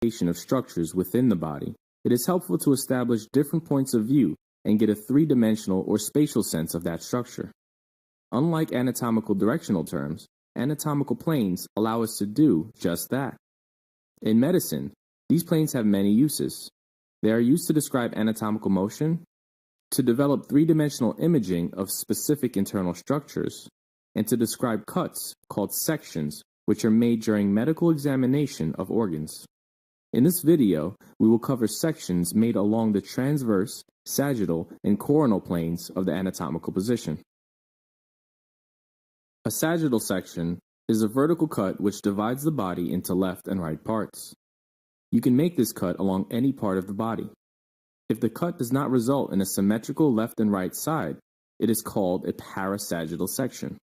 location of structures within the body, it is helpful to establish different points of view and get a three-dimensional or spatial sense of that structure. Unlike anatomical directional terms, anatomical planes allow us to do just that. In medicine, these planes have many uses. They are used to describe anatomical motion, to develop three-dimensional imaging of specific internal structures, and to describe cuts, called sections, which are made during medical examination of organs. In this video, we will cover sections made along the transverse, sagittal, and coronal planes of the anatomical position. A sagittal section is a vertical cut which divides the body into left and right parts. You can make this cut along any part of the body. If the cut does not result in a symmetrical left and right side, it is called a parasagittal section.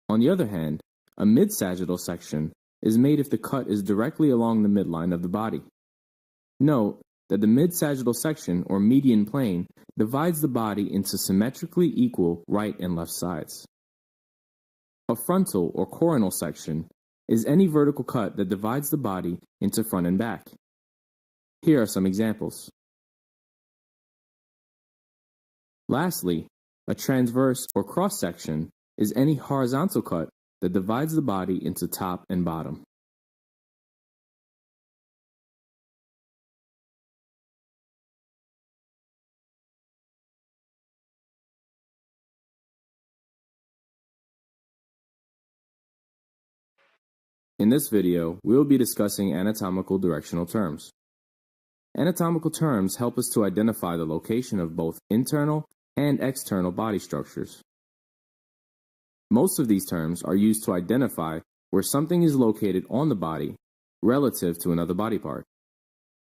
On the other hand, a mid-sagittal section is made if the cut is directly along the midline of the body. Note that the mid-sagittal section or median plane divides the body into symmetrically equal right and left sides. A frontal or coronal section is any vertical cut that divides the body into front and back. Here are some examples. Lastly, a transverse or cross section is any horizontal cut that divides the body into top and bottom. In this video, we will be discussing anatomical directional terms. Anatomical terms help us to identify the location of both internal and external body structures. Most of these terms are used to identify where something is located on the body relative to another body part.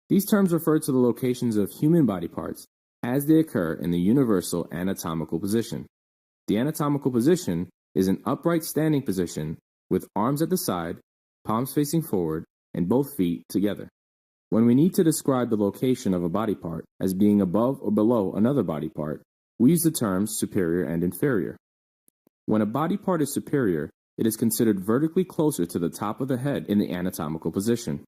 These terms refer to the locations of human body parts as they occur in the universal anatomical position. The anatomical position is an upright standing position with arms at the side, palms facing forward, and both feet together. When we need to describe the location of a body part as being above or below another body part, we use the terms superior and inferior. When a body part is superior, it is considered vertically closer to the top of the head in the anatomical position.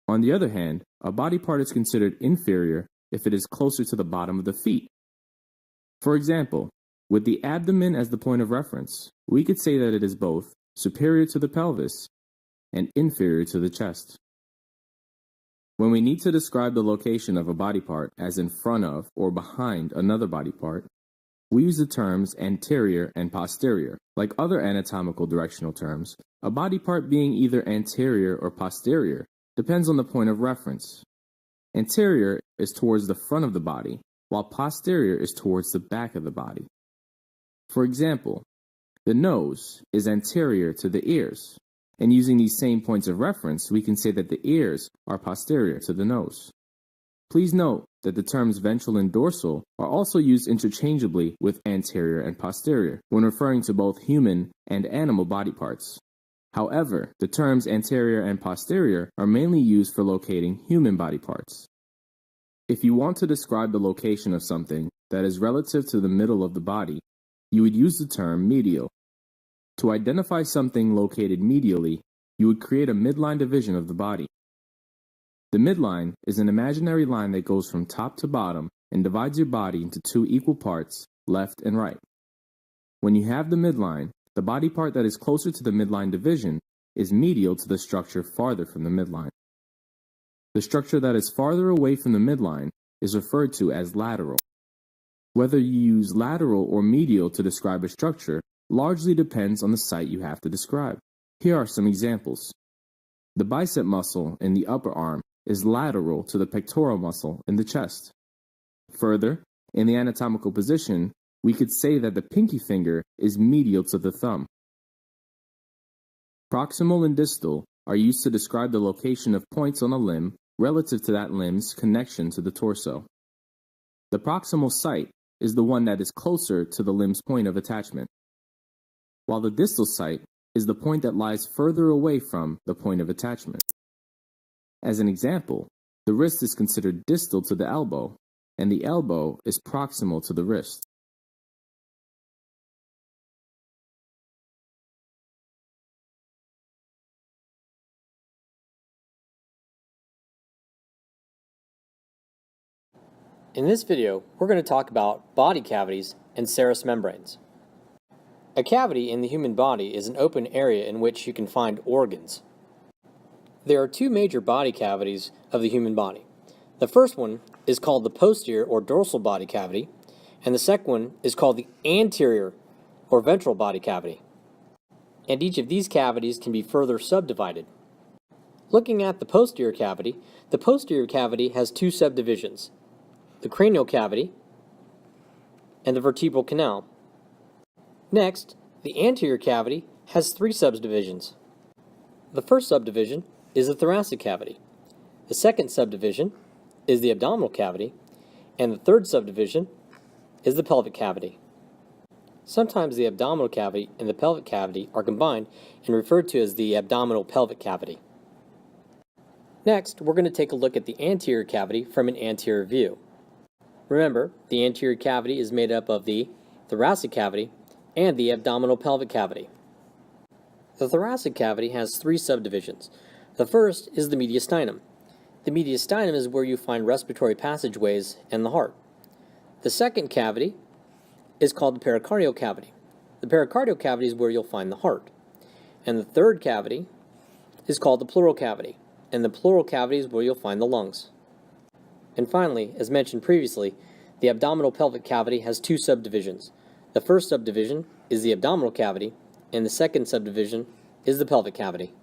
On the other hand, a body part is considered inferior if it is closer to the bottom of the feet. For example, with the abdomen as the point of reference, we could say that it is both superior to the pelvis and inferior to the chest. When we need to describe the location of a body part as in front of or behind another body part, we use the terms anterior and posterior. Like other anatomical directional terms, a body part being either anterior or posterior depends on the point of reference. Anterior is towards the front of the body, while posterior is towards the back of the body. For example, the nose is anterior to the ears, and using these same points of reference, we can say that the ears are posterior to the nose. Please note that the terms ventral and dorsal are also used interchangeably with anterior and posterior when referring to both human and animal body parts. However, the terms anterior and posterior are mainly used for locating human body parts. If you want to describe the location of something that is relative to the middle of the body, you would use the term medial. To identify something located medially, you would create a midline division of the body. The midline is an imaginary line that goes from top to bottom and divides your body into two equal parts, left and right. When you have the midline, the body part that is closer to the midline division is medial to the structure farther from the midline. The structure that is farther away from the midline is referred to as lateral. Whether you use lateral or medial to describe a structure largely depends on the site you have to describe. Here are some examples. The bicep muscle in the upper arm is lateral to the pectoral muscle in the chest. Further, in the anatomical position, we could say that the pinky finger is medial to the thumb. Proximal and distal are used to describe the location of points on a limb relative to that limb's connection to the torso. The proximal site is the one that is closer to the limb's point of attachment, while the distal site is the point that lies further away from the point of attachment. As an example, the wrist is considered distal to the elbow, and the elbow is proximal to the wrist. In this video, we're going to talk about body cavities and serous membranes. A cavity in the human body is an open area in which you can find organs. There are two major body cavities of the human body. The first one is called the posterior or dorsal body cavity, and the second one is called the anterior or ventral body cavity. And each of these cavities can be further subdivided. Looking at the posterior cavity has two subdivisions: the cranial cavity and the vertebral canal. Next, the anterior cavity has three subdivisions. The first subdivision is the thoracic cavity. The second subdivision is the abdominal cavity, and the third subdivision is the pelvic cavity. Sometimes the abdominal cavity and the pelvic cavity are combined and referred to as the abdominal pelvic cavity. Next, we're going to take a look at the anterior cavity from an anterior view. Remember, the anterior cavity is made up of the thoracic cavity and the abdominal pelvic cavity. The thoracic cavity has three subdivisions. The first is the mediastinum. The mediastinum is where you find respiratory passageways and the heart. The second cavity is called the pericardial cavity. The pericardial cavity is where you'll find the heart. And the third cavity is called the pleural cavity. And the pleural cavity is where you'll find the lungs. And finally, as mentioned previously, the abdominal pelvic cavity has two subdivisions. The first subdivision is the abdominal cavity, and the second subdivision is the pelvic cavity.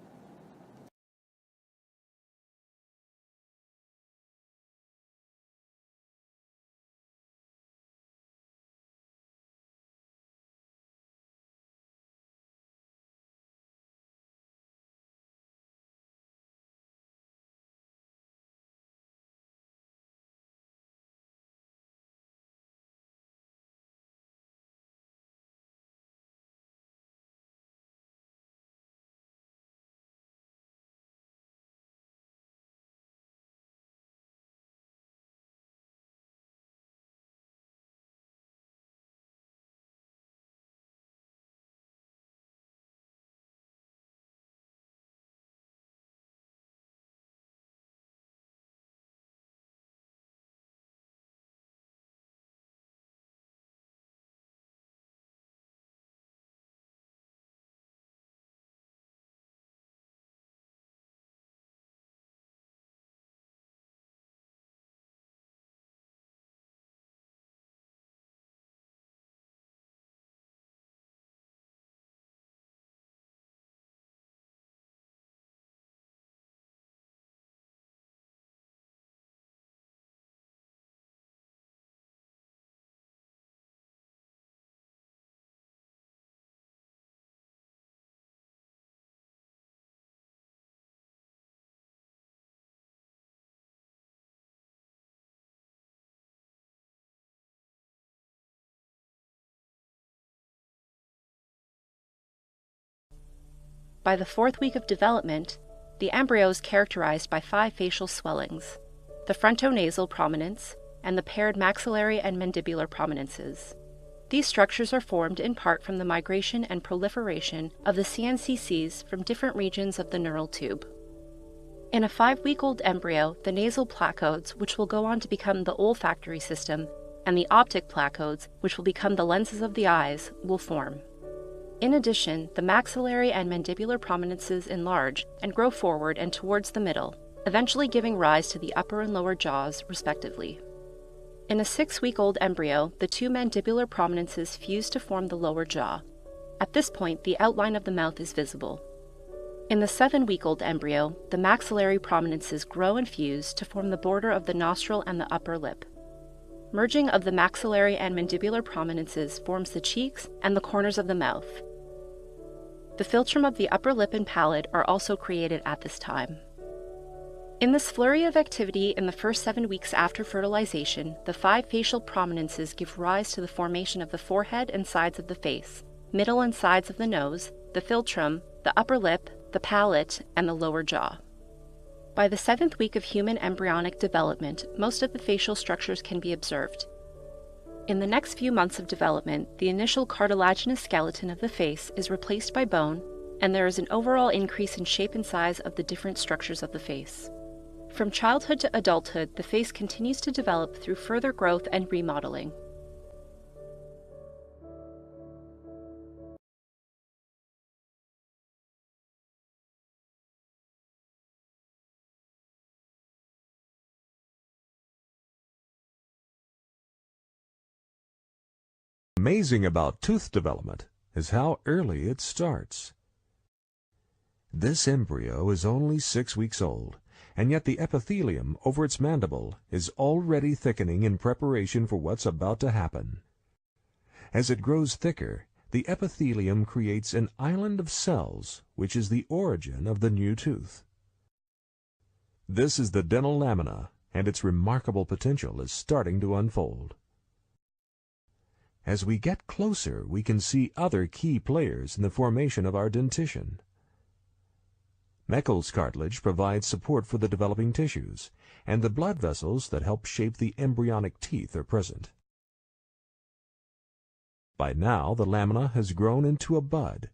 By the fourth week of development, the embryo is characterized by 5 facial swellings: the frontonasal prominence and the paired maxillary and mandibular prominences. These structures are formed in part from the migration and proliferation of the CNCCs from different regions of the neural tube. In a 5-week-old embryo, the nasal placodes, which will go on to become the olfactory system, and the optic placodes, which will become the lenses of the eyes, will form. In addition, the maxillary and mandibular prominences enlarge and grow forward and towards the middle, eventually giving rise to the upper and lower jaws, respectively. In a 6-week-old embryo, the 2 mandibular prominences fuse to form the lower jaw. At this point, the outline of the mouth is visible. In the 7-week-old embryo, the maxillary prominences grow and fuse to form the border of the nostril and the upper lip. Merging of the maxillary and mandibular prominences forms the cheeks and the corners of the mouth. The philtrum of the upper lip and palate are also created at this time. In this flurry of activity in the first 7 weeks after fertilization, the 5 facial prominences give rise to the formation of the forehead and sides of the face, middle and sides of the nose, the philtrum, the upper lip, the palate, and the lower jaw. By the 7th week of human embryonic development, most of the facial structures can be observed. In the next few months of development, the initial cartilaginous skeleton of the face is replaced by bone, and there is an overall increase in shape and size of the different structures of the face. From childhood to adulthood, the face continues to develop through further growth and remodeling. Amazing about tooth development is how early it starts. This embryo is only 6 weeks old, and yet the epithelium over its mandible is already thickening in preparation for what's about to happen. As it grows thicker, the epithelium creates an island of cells, which is the origin of the new tooth. This is the dental lamina, and its remarkable potential is starting to unfold. As we get closer, we can see other key players in the formation of our dentition. Meckel's cartilage provides support for the developing tissues, and the blood vessels that help shape the embryonic teeth are present. By now, the lamina has grown into a bud.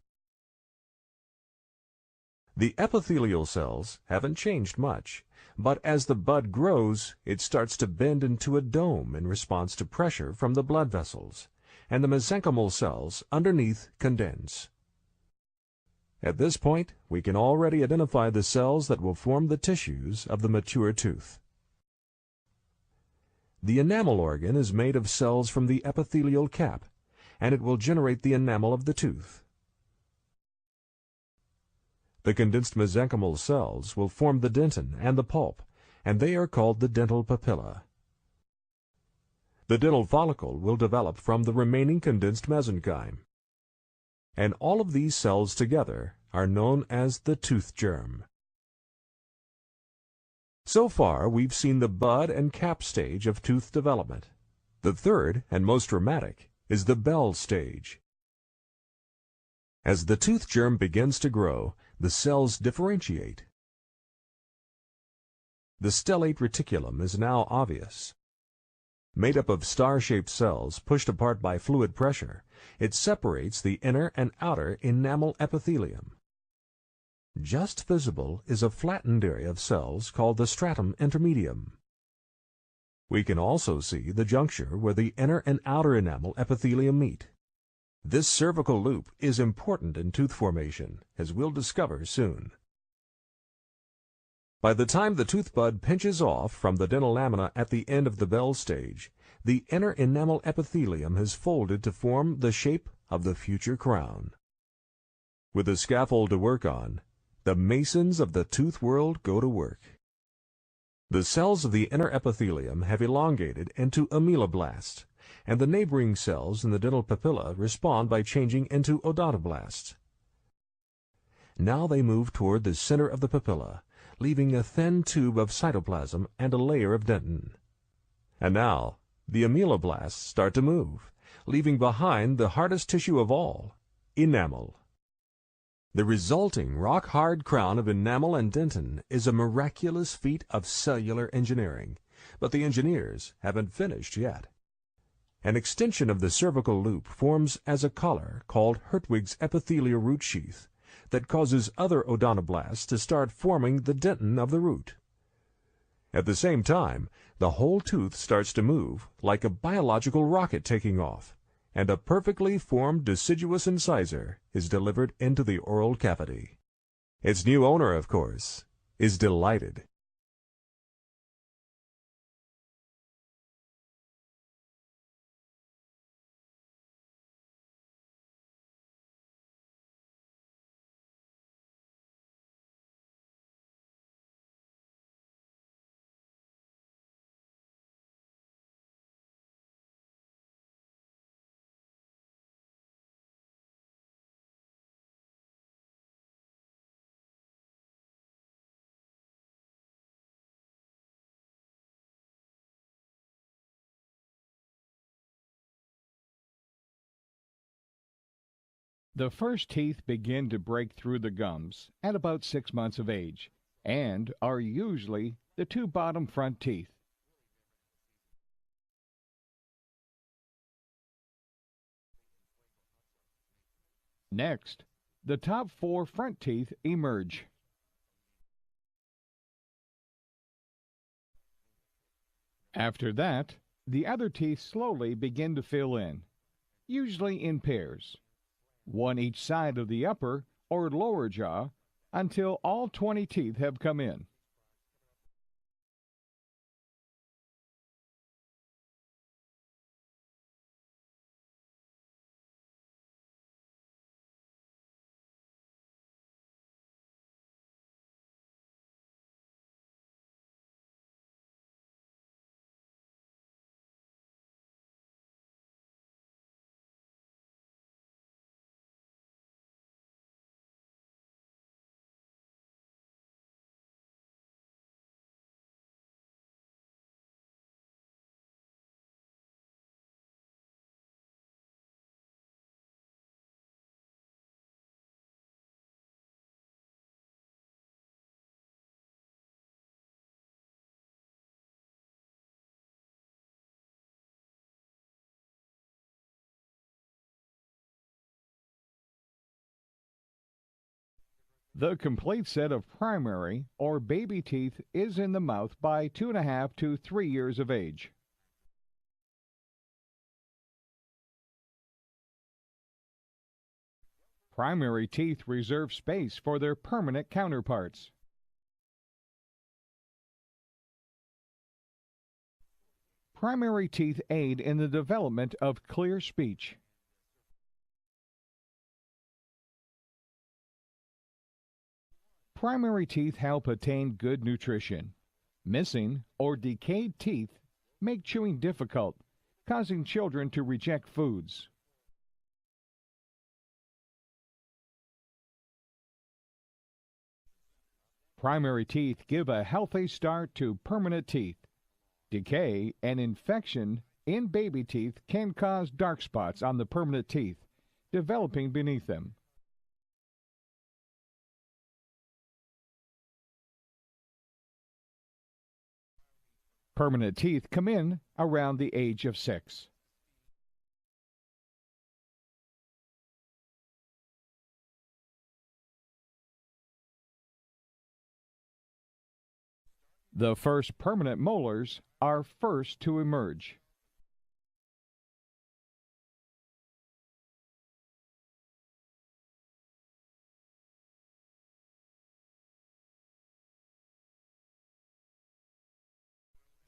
The epithelial cells haven't changed much, but as the bud grows, it starts to bend into a dome in response to pressure from the blood vessels, and the mesenchymal cells underneath condense. At this point, we can already identify the cells that will form the tissues of the mature tooth. The enamel organ is made of cells from the epithelial cap, and it will generate the enamel of the tooth. The condensed mesenchymal cells will form the dentin and the pulp, and they are called the dental papilla. The dental follicle will develop from the remaining condensed mesenchyme. And all of these cells together are known as the tooth germ. So far, we've seen the bud and cap stage of tooth development. The third, and most dramatic, is the bell stage. As the tooth germ begins to grow, the cells differentiate. The stellate reticulum is now obvious. Made up of star-shaped cells pushed apart by fluid pressure, it separates the inner and outer enamel epithelium. Just visible is a flattened area of cells called the stratum intermedium. We can also see the juncture where the inner and outer enamel epithelium meet. This cervical loop is important in tooth formation, as we'll discover soon. By the time the tooth bud pinches off from the dental lamina at the end of the bell stage, the inner enamel epithelium has folded to form the shape of the future crown. With a scaffold to work on, the masons of the tooth world go to work. The cells of the inner epithelium have elongated into ameloblasts, and the neighboring cells in the dental papilla respond by changing into odontoblasts. Now they move toward the center of the papilla, leaving a thin tube of cytoplasm and a layer of dentin. And now, the ameloblasts start to move, leaving behind the hardest tissue of all, enamel. The resulting rock-hard crown of enamel and dentin is a miraculous feat of cellular engineering, but the engineers haven't finished yet. An extension of the cervical loop forms as a collar called Hertwig's epithelial root sheath that causes other odontoblasts to start forming the dentin of the root. At the same time, the whole tooth starts to move like a biological rocket taking off, and a perfectly formed deciduous incisor is delivered into the oral cavity. Its new owner, of course, is delighted. The first teeth begin to break through the gums at about 6 months of age and are usually the two bottom front teeth. Next, the top 4 front teeth emerge. After that, the other teeth slowly begin to fill in, usually in pairs, one each side of the upper or lower jaw, until all 20 teeth have come in. The complete set of primary or baby teeth is in the mouth by 2.5 to 3 years of age. Primary teeth reserve space for their permanent counterparts. Primary teeth aid in the development of clear speech. Primary teeth help attain good nutrition. Missing or decayed teeth make chewing difficult, causing children to reject foods. Primary teeth give a healthy start to permanent teeth. Decay and infection in baby teeth can cause dark spots on the permanent teeth, developing beneath them. Permanent teeth come in around the age of 6. The first permanent molars are first to emerge.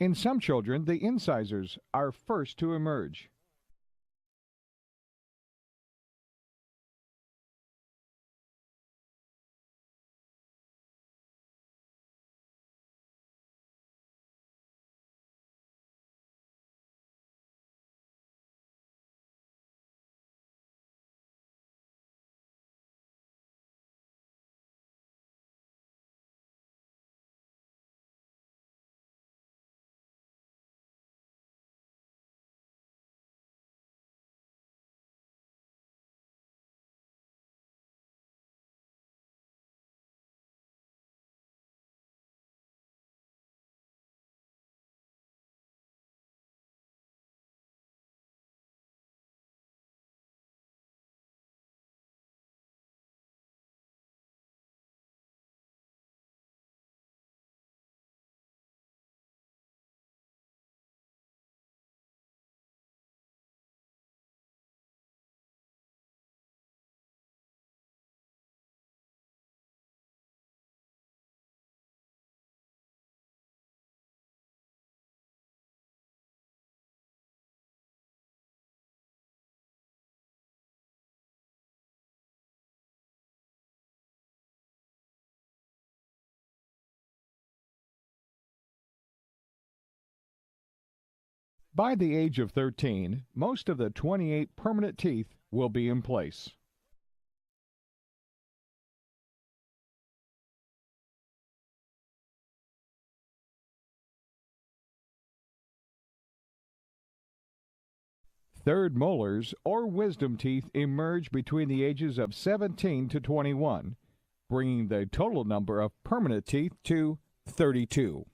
In some children, the incisors are first to emerge. By the age of 13, most of the 28 permanent teeth will be in place. Third molars or wisdom teeth emerge between the ages of 17 to 21, bringing the total number of permanent teeth to 32.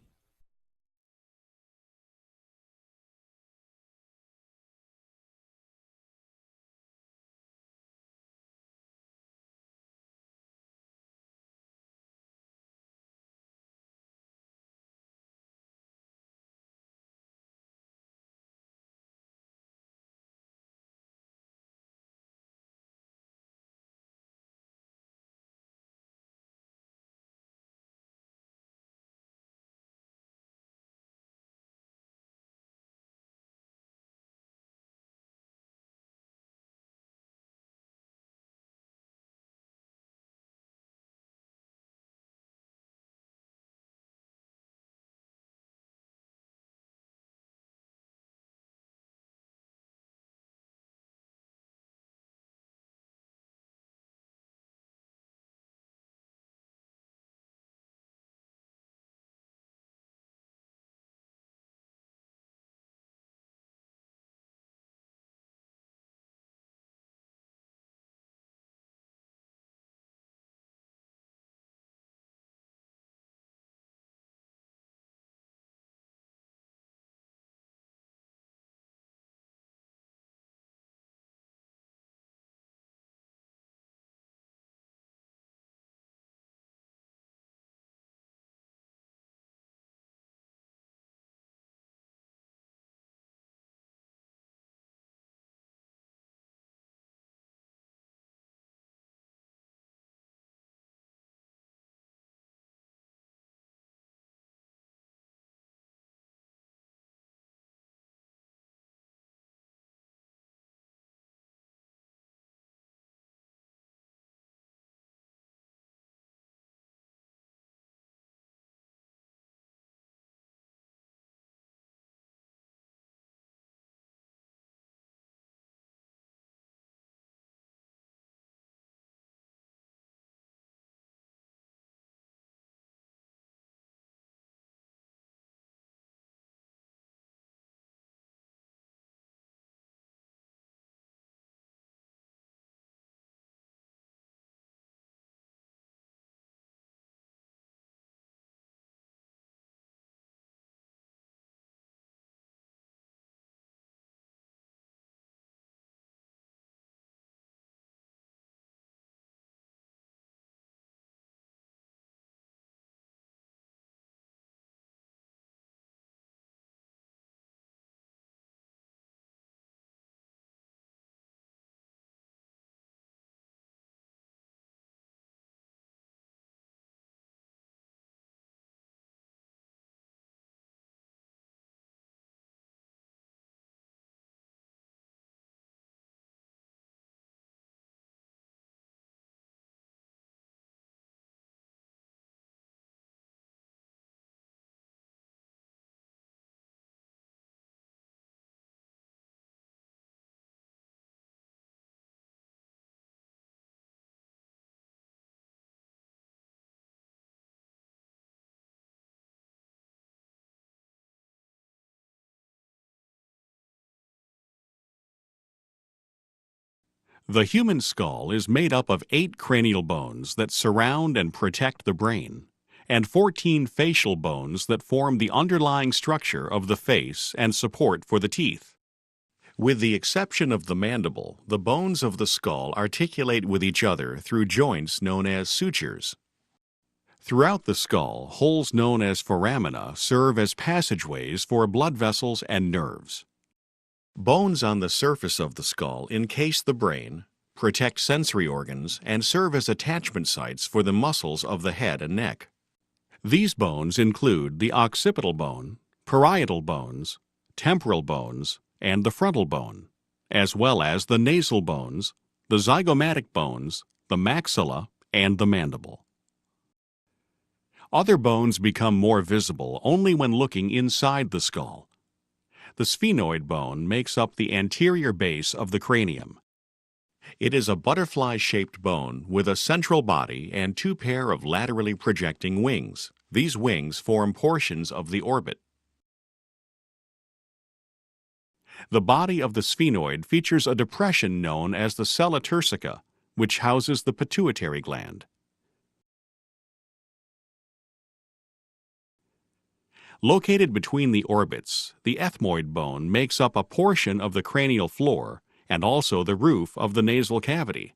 The human skull is made up of 8 cranial bones that surround and protect the brain, and 14 facial bones that form the underlying structure of the face and support for the teeth. With the exception of the mandible, the bones of the skull articulate with each other through joints known as sutures. Throughout the skull, holes known as foramina serve as passageways for blood vessels and nerves. Bones on the surface of the skull encase the brain, protect sensory organs, and serve as attachment sites for the muscles of the head and neck. These bones include the occipital bone, parietal bones, temporal bones, and the frontal bone, as well as the nasal bones, the zygomatic bones, the maxilla, and the mandible. Other bones become more visible only when looking inside the skull. The sphenoid bone makes up the anterior base of the cranium. It is a butterfly-shaped bone with a central body and 2 pair of laterally projecting wings. These wings form portions of the orbit. The body of the sphenoid features a depression known as the sella turcica, which houses the pituitary gland. Located between the orbits, the ethmoid bone makes up a portion of the cranial floor and also the roof of the nasal cavity.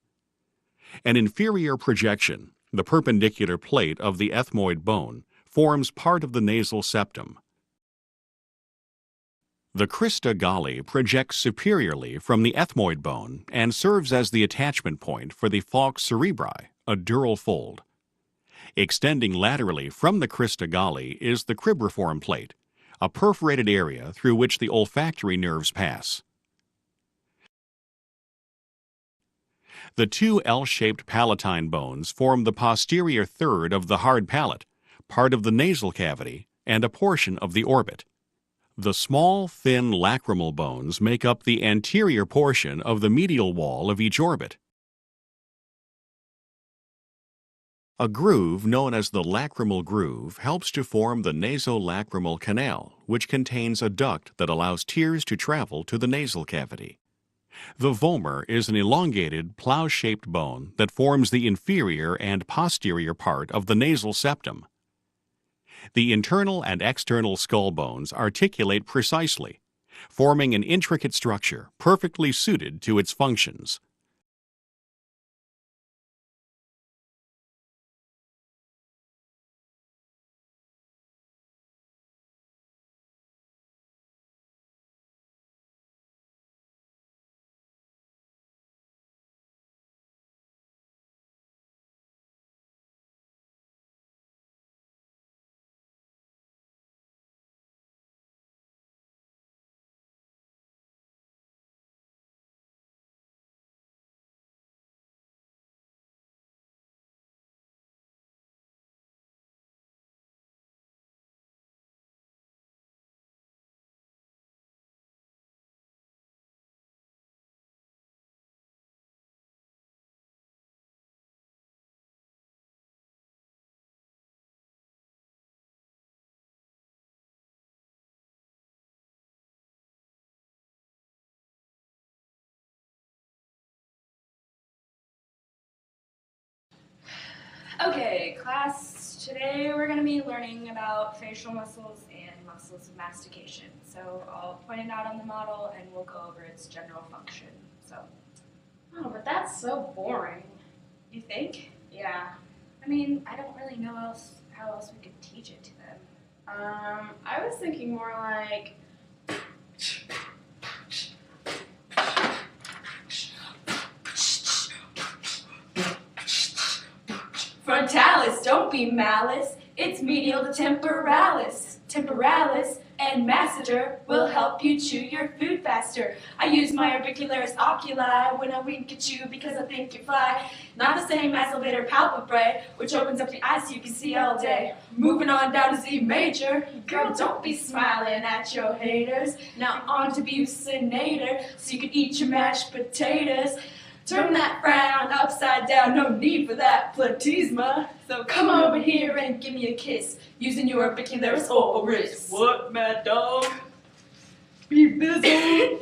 An inferior projection, the perpendicular plate of the ethmoid bone, forms part of the nasal septum. The crista galli projects superiorly from the ethmoid bone and serves as the attachment point for the falx cerebri, a dural fold. Extending laterally from the crista galli is the cribriform plate, a perforated area through which the olfactory nerves pass. The 2 L-shaped palatine bones form the posterior third of the hard palate, part of the nasal cavity, and a portion of the orbit. The small, thin lacrimal bones make up the anterior portion of the medial wall of each orbit. A groove known as the lacrimal groove helps to form the nasolacrimal canal, which contains a duct that allows tears to travel to the nasal cavity. The vomer is an elongated, plow-shaped bone that forms the inferior and posterior part of the nasal septum. The internal and external skull bones articulate precisely, forming an intricate structure perfectly suited to its functions. Okay, class, today we're going to be learning about facial muscles and muscles of mastication. So I'll point it out on the model and we'll go over its general function. So, Oh, but that's so boring. you think? Yeah. I mean, I don't really know how else we could teach it to them. I was thinking more like Frontalis, don't be malice. It's medial to temporalis. Temporalis and masseter will help you chew your food faster. I use my orbicularis oculi when I wink at you because I think you fly. Not the same as levator palpebrae, which opens up the eyes so you can see all day. Moving on down to Z major. Girl, don't be smiling at your haters. Now on to buccinator so you can eat your mashed potatoes. Turn that frown upside down, no need for that platysma. So come over here and give me a kiss, using your orbicularis oris. What, mad dog? Be busy.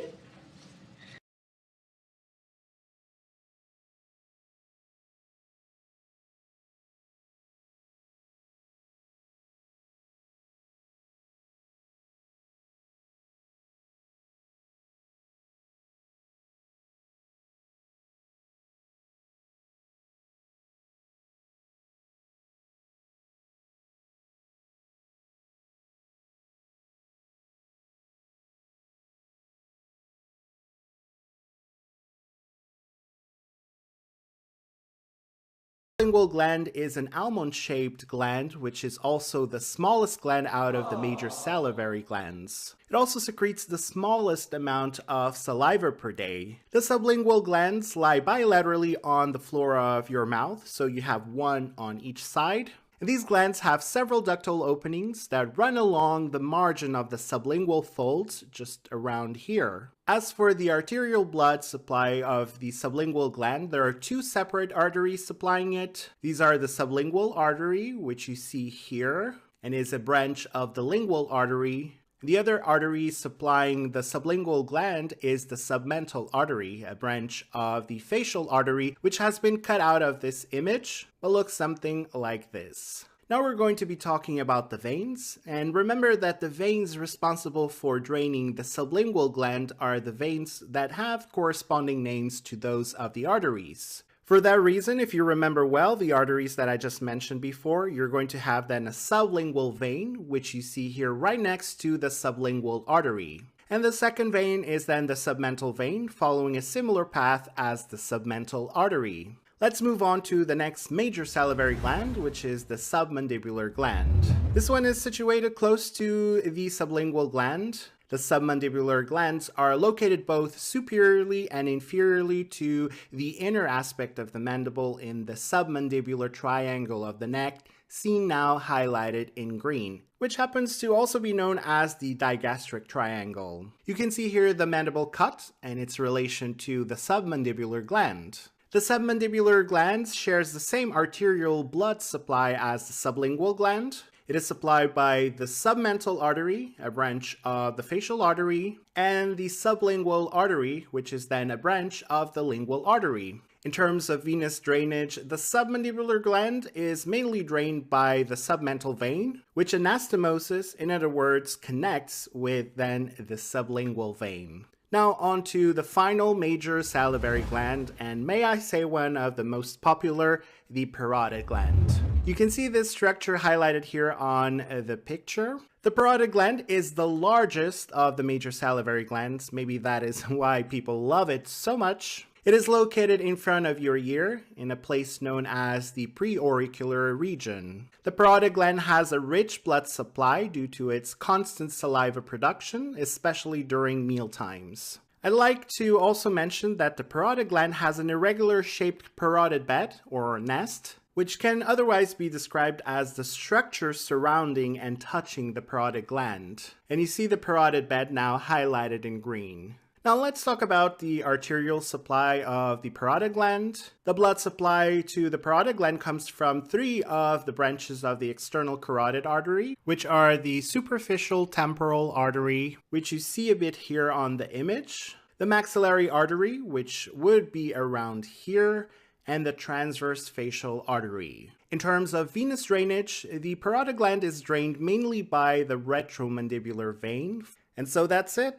sublingual gland is an almond-shaped gland, which is also the smallest gland out of the major salivary glands. It also secretes the smallest amount of saliva per day. The sublingual glands lie bilaterally on the floor of your mouth, so you have one on each side. And these glands have several ductal openings that run along the margin of the sublingual folds, just around here. As for the arterial blood supply of the sublingual gland, there are two separate arteries supplying it. These are the sublingual artery, which you see here, and is a branch of the lingual artery. The other artery supplying the sublingual gland is the submental artery, a branch of the facial artery, which has been cut out of this image, but looks something like this. Now we're going to be talking about the veins, and remember that the veins responsible for draining the sublingual gland are the veins that have corresponding names to those of the arteries. For that reason, if you remember well the arteries that I just mentioned before, you're going to have then a sublingual vein, which you see here right next to the sublingual artery. And the second vein is then the submental vein, following a similar path as the submental artery. Let's move on to the next major salivary gland, which is the submandibular gland. This one is situated close to the sublingual gland. The submandibular glands are located both superiorly and inferiorly to the inner aspect of the mandible in the submandibular triangle of the neck, seen now highlighted in green, which happens to also be known as the digastric triangle. You can see here the mandible cut and its relation to the submandibular gland. The submandibular gland shares the same arterial blood supply as the sublingual gland. It is supplied by the submental artery, a branch of the facial artery, and the sublingual artery, which is then a branch of the lingual artery. In terms of venous drainage, the submandibular gland is mainly drained by the submental vein, which anastomosis, in other words, connects with then the sublingual vein. Now on to the final major salivary gland, and may I say one of the most popular, the parotid gland. You can see this structure highlighted here on the picture. The parotid gland is the largest of the major salivary glands. Maybe that is why people love it so much. It is located in front of your ear in a place known as the preauricular region. The parotid gland has a rich blood supply due to its constant saliva production, especially during meal times. I'd like to also mention that the parotid gland has an irregular shaped parotid bed or nest, which can otherwise be described as the structure surrounding and touching the parotid gland. And you see the parotid bed now highlighted in green. Now let's talk about the arterial supply of the parotid gland. The blood supply to the parotid gland comes from three of the branches of the external carotid artery, which are the superficial temporal artery, which you see a bit here on the image, the maxillary artery, which would be around here, and the transverse facial artery. In terms of venous drainage, the parotid gland is drained mainly by the retromandibular vein. And so that's it.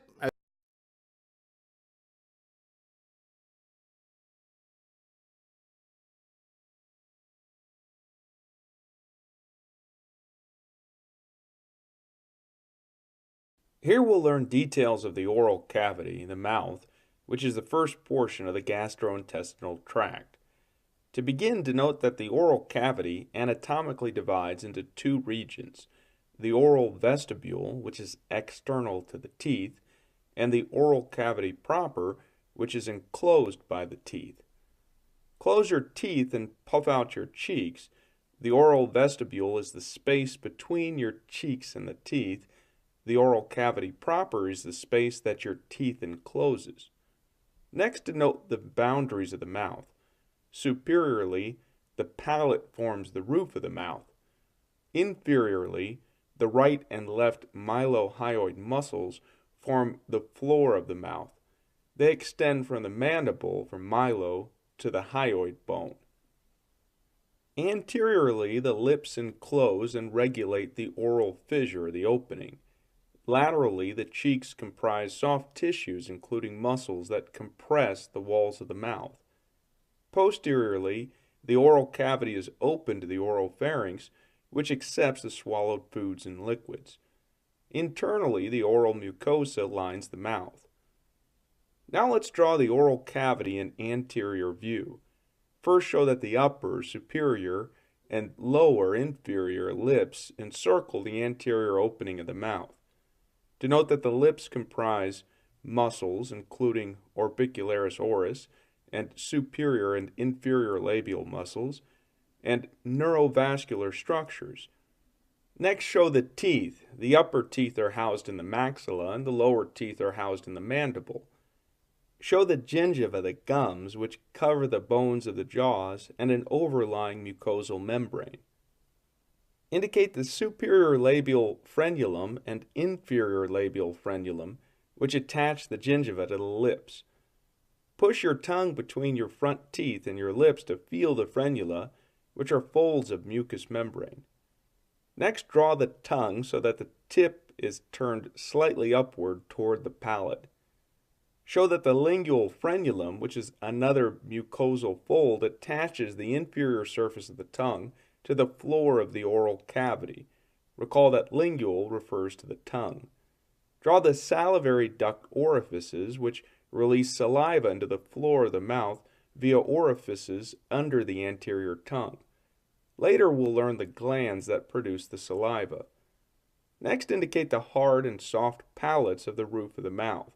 Here we'll learn details of the oral cavity, the mouth, which is the first portion of the gastrointestinal tract. To begin, denote that the oral cavity anatomically divides into two regions, the oral vestibule, which is external to the teeth, and the oral cavity proper, which is enclosed by the teeth. Close your teeth and puff out your cheeks. The oral vestibule is the space between your cheeks and the teeth. The oral cavity proper is the space that your teeth encloses. Next, denote the boundaries of the mouth. Superiorly, the palate forms the roof of the mouth. Inferiorly, the right and left mylohyoid muscles form the floor of the mouth. They extend from the mandible, from mylo, to the hyoid bone. Anteriorly, the lips enclose and regulate the oral fissure, the opening. Laterally, the cheeks comprise soft tissues, including muscles that compress the walls of the mouth. Posteriorly, the oral cavity is open to the oral pharynx, which accepts the swallowed foods and liquids. Internally, the oral mucosa lines the mouth. Now let's draw the oral cavity in anterior view. First, show that the upper, superior, and lower, inferior lips encircle the anterior opening of the mouth. Denote that the lips comprise muscles, including orbicularis oris, and superior and inferior labial muscles, and neurovascular structures. Next, show the teeth. The upper teeth are housed in the maxilla, and the lower teeth are housed in the mandible. Show the gingiva, the gums, which cover the bones of the jaws, and an overlying mucosal membrane. Indicate the superior labial frenulum and inferior labial frenulum, which attach the gingiva to the lips. Push your tongue between your front teeth and your lips to feel the frenula, which are folds of mucous membrane. Next, draw the tongue so that the tip is turned slightly upward toward the palate. Show that the lingual frenulum, which is another mucosal fold, attaches the inferior surface of the tongue to the floor of the oral cavity. Recall that lingual refers to the tongue. Draw the salivary duct orifices, which release saliva into the floor of the mouth via orifices under the anterior tongue. Later we'll learn the glands that produce the saliva. Next, indicate the hard and soft palates of the roof of the mouth.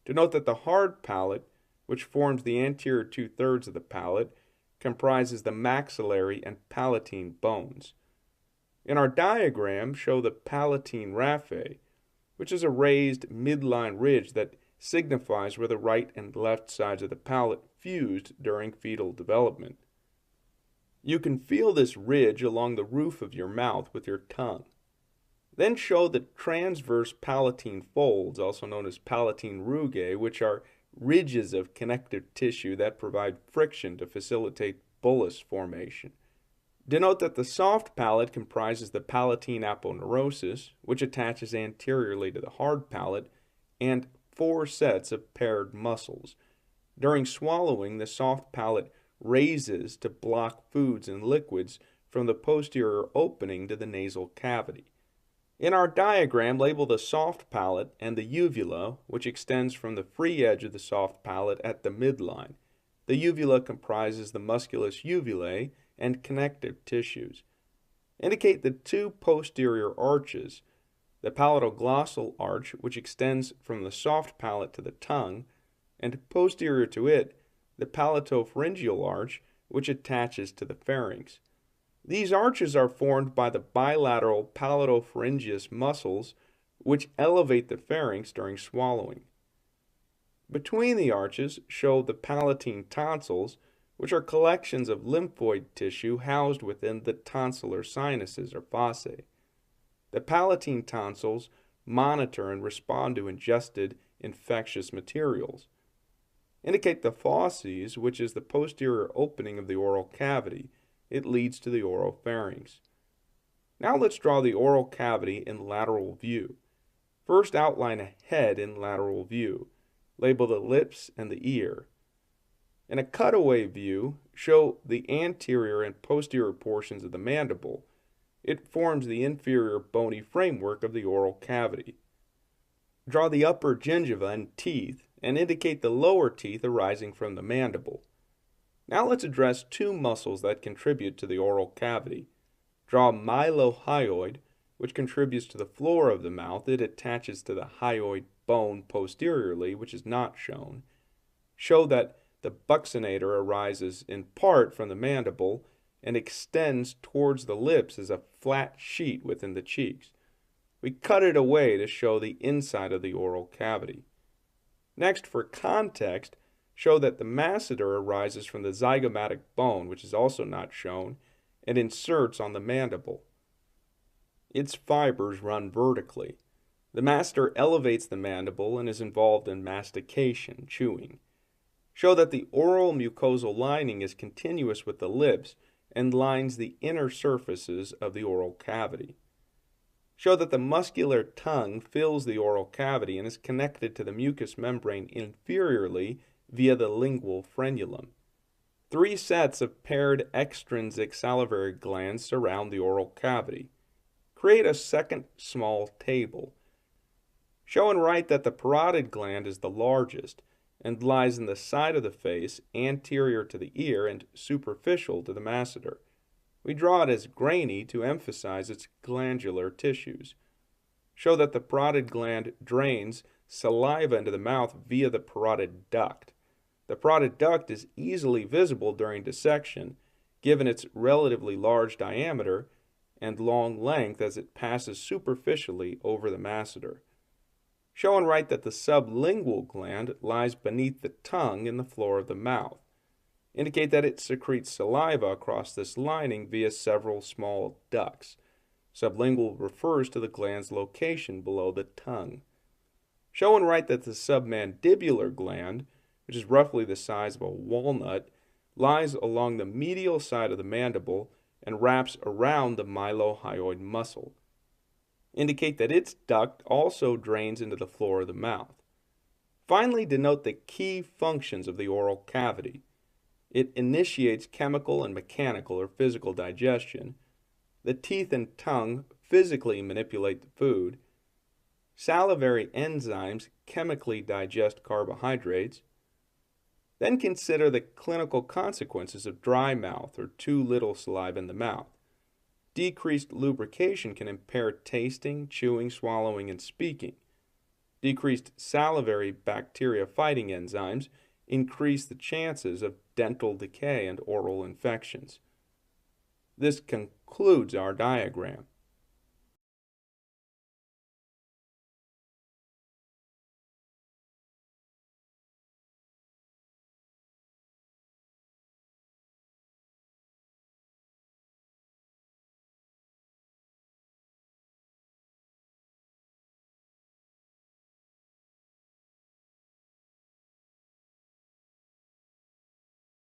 Denote that the hard palate, which forms the anterior two-thirds of the palate, comprises the maxillary and palatine bones. In our diagram, show the palatine raphe, which is a raised midline ridge that signifies where the right and left sides of the palate fused during fetal development. You can feel this ridge along the roof of your mouth with your tongue. Then show the transverse palatine folds, also known as palatine rugae, which are ridges of connective tissue that provide friction to facilitate bullous formation. Denote that the soft palate comprises the palatine aponeurosis, which attaches anteriorly to the hard palate, and 4 sets of paired muscles. During swallowing, the soft palate raises to block foods and liquids from the posterior opening to the nasal cavity. In our diagram, label the soft palate and the uvula, which extends from the free edge of the soft palate at the midline. The uvula comprises the musculus uvulae and connective tissues. Indicate the 2 posterior arches, the palatoglossal arch, which extends from the soft palate to the tongue, and posterior to it, the palatopharyngeal arch, which attaches to the pharynx. These arches are formed by the bilateral palatopharyngeus muscles, which elevate the pharynx during swallowing. Between the arches show the palatine tonsils, which are collections of lymphoid tissue housed within the tonsillar sinuses or fossae. The palatine tonsils monitor and respond to ingested infectious materials. Indicate the fauces, which is the posterior opening of the oral cavity. It leads to the oropharynx. Now let's draw the oral cavity in lateral view. First, outline a head in lateral view. Label the lips and the ear. In a cutaway view, show the anterior and posterior portions of the mandible. It forms the inferior bony framework of the oral cavity. Draw the upper gingiva and teeth, and indicate the lower teeth arising from the mandible. Now let's address 2 muscles that contribute to the oral cavity. Draw mylohyoid, which contributes to the floor of the mouth. It attaches to the hyoid bone posteriorly, which is not shown. Show that the buccinator arises in part from the mandible and extends towards the lips as a flat sheet within the cheeks. We cut it away to show the inside of the oral cavity. Next, for context, show that the masseter arises from the zygomatic bone, which is also not shown, and inserts on the mandible. Its fibers run vertically. The masseter elevates the mandible and is involved in mastication, chewing. Show that the oral mucosal lining is continuous with the lips and lines the inner surfaces of the oral cavity. Show that the muscular tongue fills the oral cavity and is connected to the mucous membrane inferiorly via the lingual frenulum. 3 sets of paired extrinsic salivary glands surround the oral cavity. Create a second small table. Show and write that the parotid gland is the largest. and lies in the side of the face, anterior to the ear and superficial to the masseter. We draw it as grainy to emphasize its glandular tissues. Show that the parotid gland drains saliva into the mouth via the parotid duct. The parotid duct is easily visible during dissection, given its relatively large diameter and long length as it passes superficially over the masseter. Show and write that the sublingual gland lies beneath the tongue in the floor of the mouth. Indicate that it secretes saliva across this lining via several small ducts. Sublingual refers to the gland's location below the tongue. Show and write that the submandibular gland, which is roughly the size of a walnut, lies along the medial side of the mandible and wraps around the mylohyoid muscle. Indicate that its duct also drains into the floor of the mouth. Finally, denote the key functions of the oral cavity. It initiates chemical and mechanical or physical digestion. The teeth and tongue physically manipulate the food. Salivary enzymes chemically digest carbohydrates. Then consider the clinical consequences of dry mouth or too little saliva in the mouth. Decreased lubrication can impair tasting, chewing, swallowing, and speaking. Decreased salivary bacteria-fighting enzymes increase the chances of dental decay and oral infections. This concludes our diagram.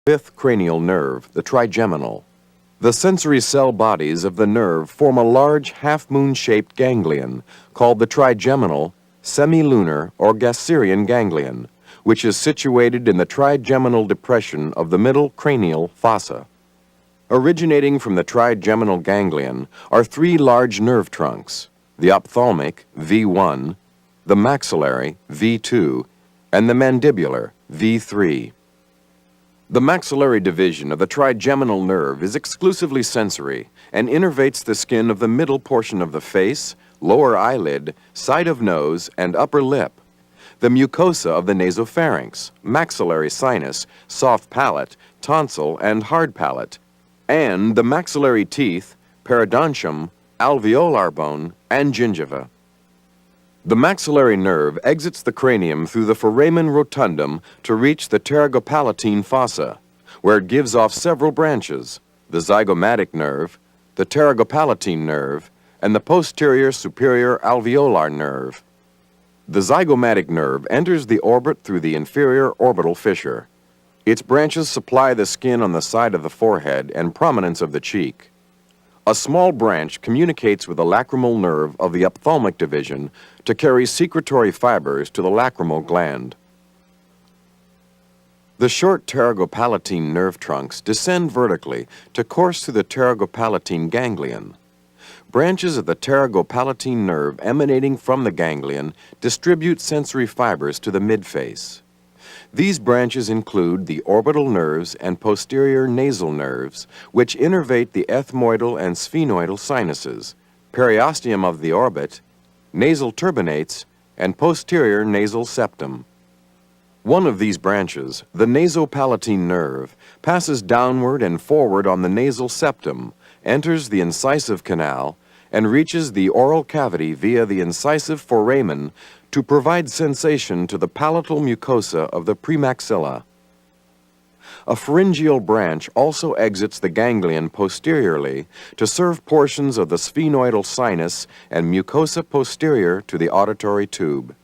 Fifth cranial nerve, the trigeminal. The sensory cell bodies of the nerve form a large half-moon-shaped ganglion called the trigeminal, semilunar, or Gasserian ganglion, which is situated in the trigeminal depression of the middle cranial fossa. Originating from the trigeminal ganglion are three large nerve trunks, the ophthalmic, V1, the maxillary, V2, and the mandibular, V3. The maxillary division of the trigeminal nerve is exclusively sensory and innervates the skin of the middle portion of the face, lower eyelid, side of nose, and upper lip. The mucosa of the nasopharynx, maxillary sinus, soft palate, tonsil, and hard palate, and the maxillary teeth, periodontium, alveolar bone, and gingiva. The maxillary nerve exits the cranium through the foramen rotundum to reach the pterygopalatine fossa, where it gives off several branches, the zygomatic nerve, the pterygopalatine nerve, and the posterior superior alveolar nerve. The zygomatic nerve enters the orbit through the inferior orbital fissure. Its branches supply the skin on the side of the forehead and prominence of the cheek. A small branch communicates with the lacrimal nerve of the ophthalmic division to carry secretory fibers to the lacrimal gland. The short pterygopalatine nerve trunks descend vertically to course through the pterygopalatine ganglion. Branches of the pterygopalatine nerve emanating from the ganglion distribute sensory fibers to the midface. These branches include the orbital nerves and posterior nasal nerves, which innervate the ethmoidal and sphenoidal sinuses, periosteum of the orbit, nasal turbinates, and posterior nasal septum. One of these branches, the nasopalatine nerve, passes downward and forward on the nasal septum, enters the incisive canal, and reaches the oral cavity via the incisive foramen to provide sensation to the palatal mucosa of the premaxilla. A pharyngeal branch also exits the ganglion posteriorly to serve portions of the sphenoidal sinus and mucosa posterior to the auditory tube.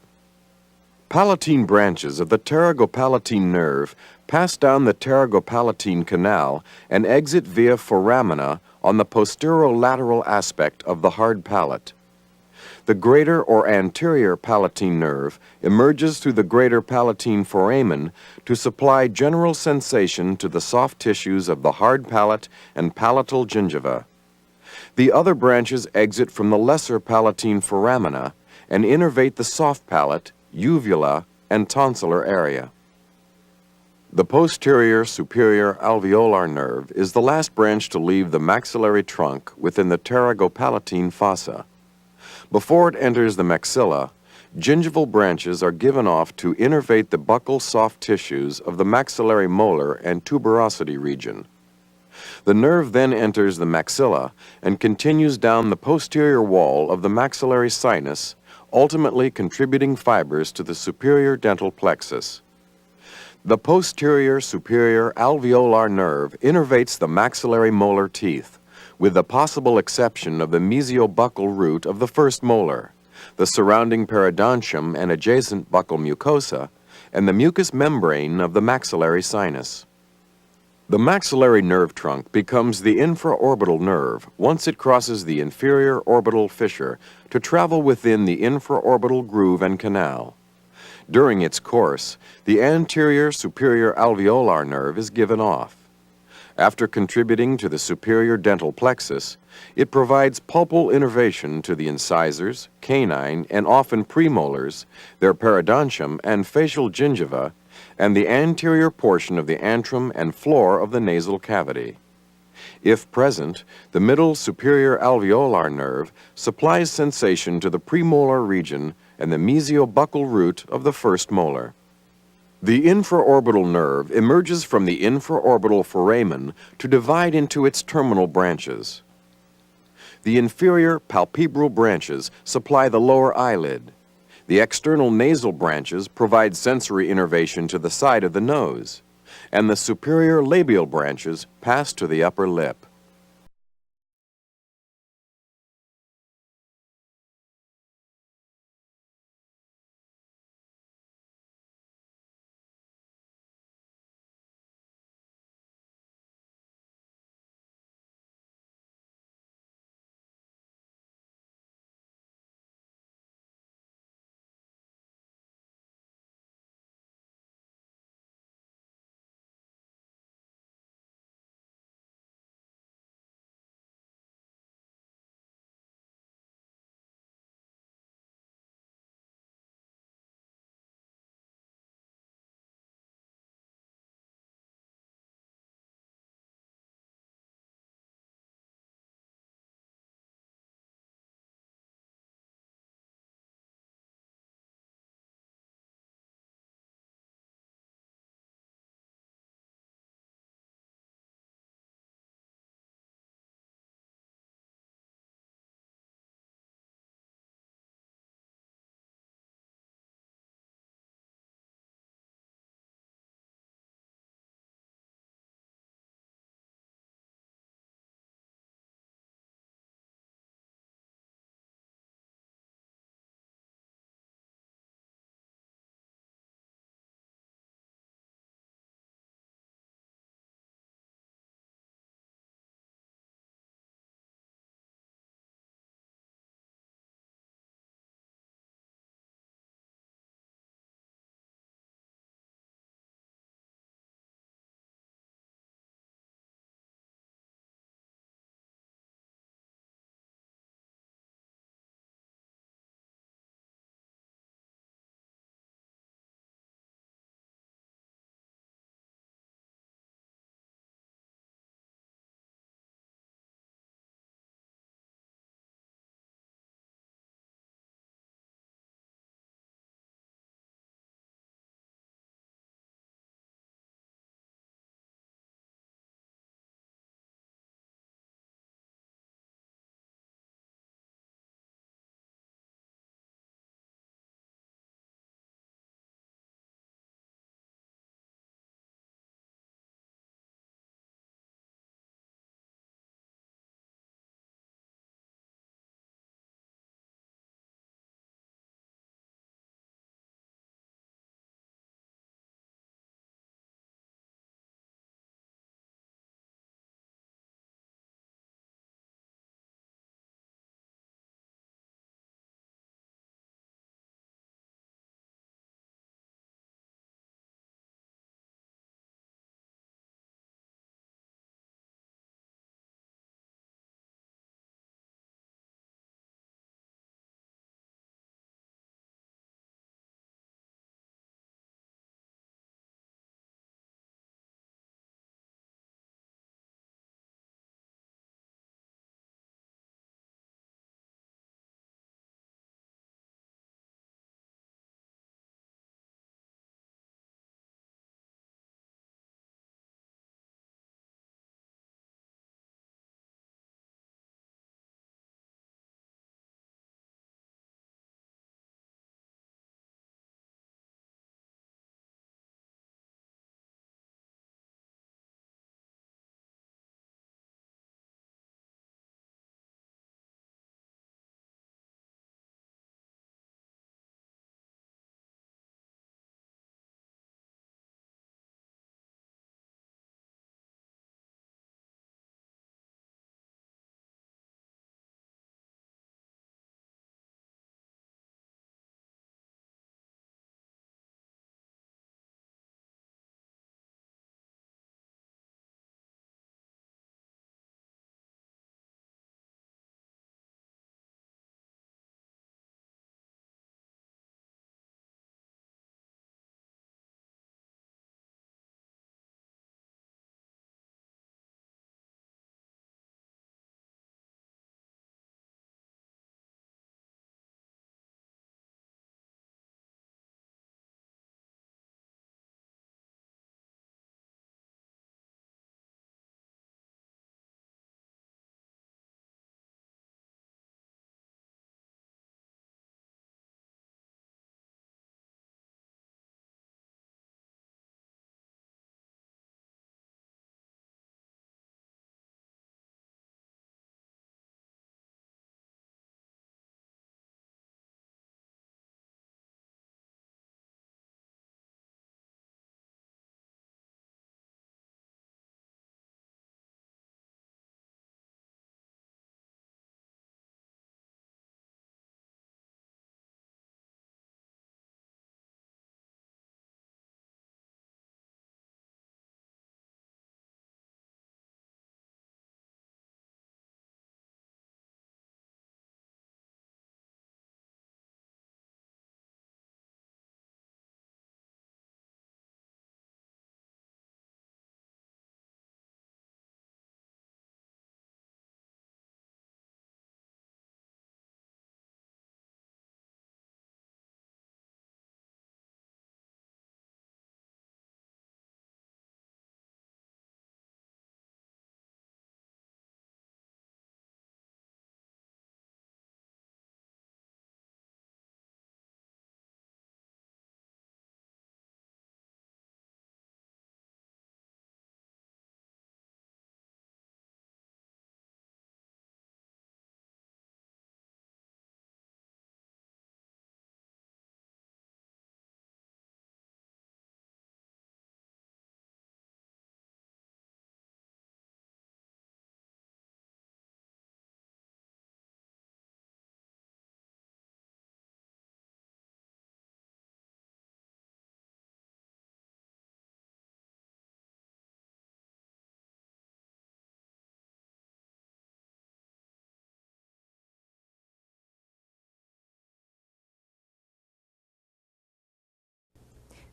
Palatine branches of the pterygopalatine nerve pass down the pterygopalatine canal and exit via foramina on the posterolateral aspect of the hard palate. The greater or anterior palatine nerve emerges through the greater palatine foramen to supply general sensation to the soft tissues of the hard palate and palatal gingiva. The other branches exit from the lesser palatine foramina and innervate the soft palate, uvula, and tonsillar area. The posterior superior alveolar nerve is the last branch to leave the maxillary trunk within the pterygopalatine fossa. Before it enters the maxilla, gingival branches are given off to innervate the buccal soft tissues of the maxillary molar and tuberosity region. The nerve then enters the maxilla and continues down the posterior wall of the maxillary sinus, ultimately contributing fibers to the superior dental plexus. The posterior superior alveolar nerve innervates the maxillary molar teeth, with the possible exception of the mesiobuccal root of the first molar, the surrounding periodontium and adjacent buccal mucosa, and the mucous membrane of the maxillary sinus. The maxillary nerve trunk becomes the infraorbital nerve once it crosses the inferior orbital fissure to travel within the infraorbital groove and canal. During its course, the anterior superior alveolar nerve is given off. After contributing to the superior dental plexus, it provides pulpal innervation to the incisors, canine, and often premolars, their periodontium and facial gingiva, and the anterior portion of the antrum and floor of the nasal cavity. If present, the middle superior alveolar nerve supplies sensation to the premolar region and the mesiobuccal root of the first molar. The infraorbital nerve emerges from the infraorbital foramen to divide into its terminal branches. The inferior palpebral branches supply the lower eyelid. The external nasal branches provide sensory innervation to the side of the nose, and the superior labial branches pass to the upper lip.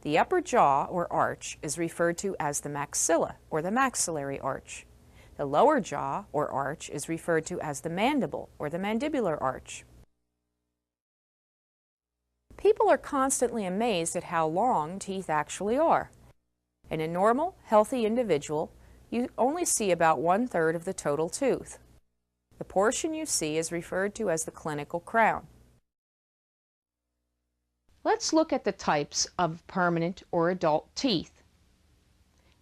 The upper jaw, or arch, is referred to as the maxilla, or the maxillary arch. The lower jaw, or arch, is referred to as the mandible, or the mandibular arch. People are constantly amazed at how long teeth actually are. In a normal, healthy individual, you only see about 1/3 of the total tooth. The portion you see is referred to as the clinical crown. Let's look at the types of permanent or adult teeth.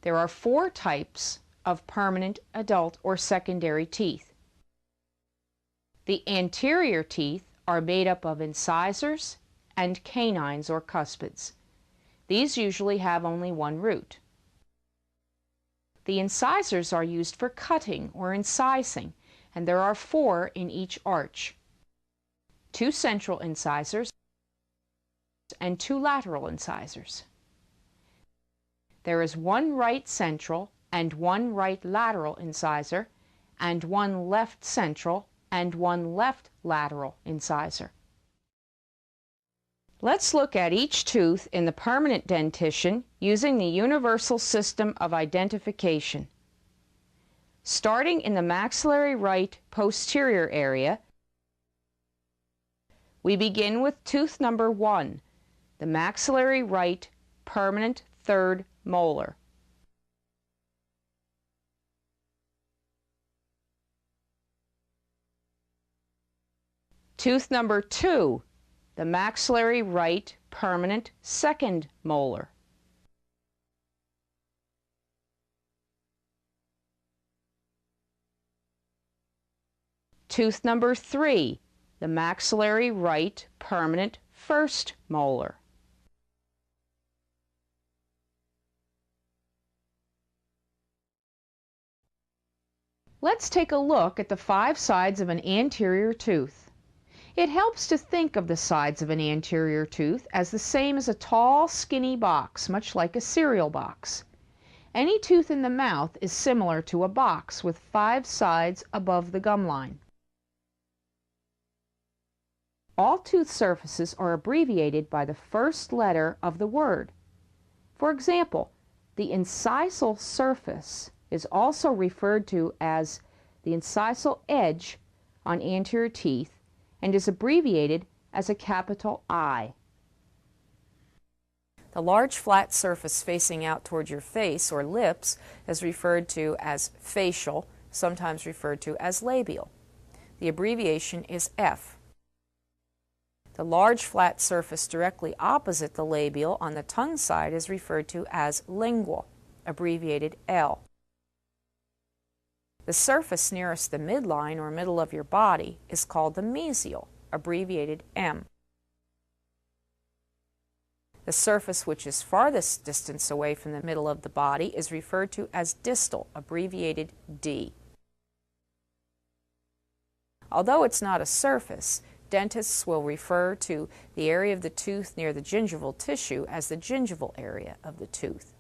There are 4 types of permanent, adult, or secondary teeth. The anterior teeth are made up of incisors and canines or cuspids. These usually have only one root. The incisors are used for cutting or incising, and there are 4 in each arch. 2 central incisors and 2 lateral incisors. There is 1 right central and 1 right lateral incisor, and 1 left central and 1 left lateral incisor. Let's look at each tooth in the permanent dentition using the universal system of identification. Starting in the maxillary right posterior area, we begin with tooth number 1, the maxillary right permanent 3rd molar. Tooth number 2, the maxillary right permanent 2nd molar. Tooth number 3, the maxillary right permanent 1st molar. Let's take a look at the 5 sides of an anterior tooth. It helps to think of the sides of an anterior tooth as the same as a tall, skinny box, much like a cereal box. Any tooth in the mouth is similar to a box with 5 sides above the gum line. All tooth surfaces are abbreviated by the first letter of the word. For example, the incisal surface is also referred to as the incisal edge on anterior teeth and is abbreviated as a capital I. The large flat surface facing out toward your face or lips is referred to as facial, sometimes referred to as labial. The abbreviation is F. The large flat surface directly opposite the labial on the tongue side is referred to as lingual, abbreviated L. The surface nearest the midline or middle of your body is called the mesial, abbreviated M. The surface which is farthest distance away from the middle of the body is referred to as distal, abbreviated D. Although it's not a surface, dentists will refer to the area of the tooth near the gingival tissue as the gingival area of the tooth.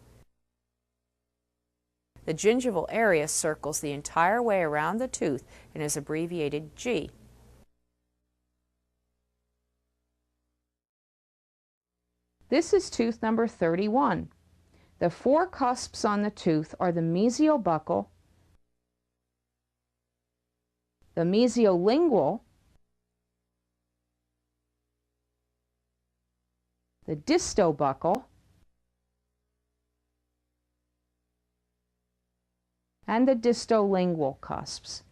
The gingival area circles the entire way around the tooth and is abbreviated G. This is tooth number 31. The 4 cusps on the tooth are the mesial buccal, the mesiolingual, the distobuccal, and the distolingual cusps.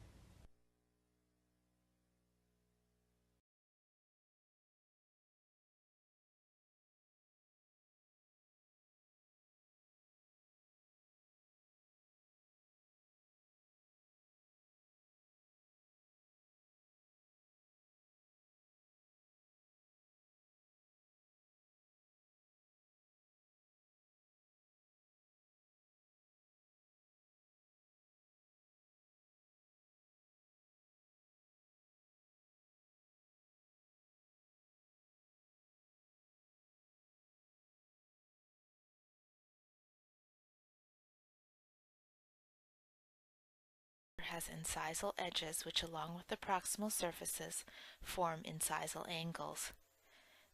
Has incisal edges which, along with the proximal surfaces, form incisal angles.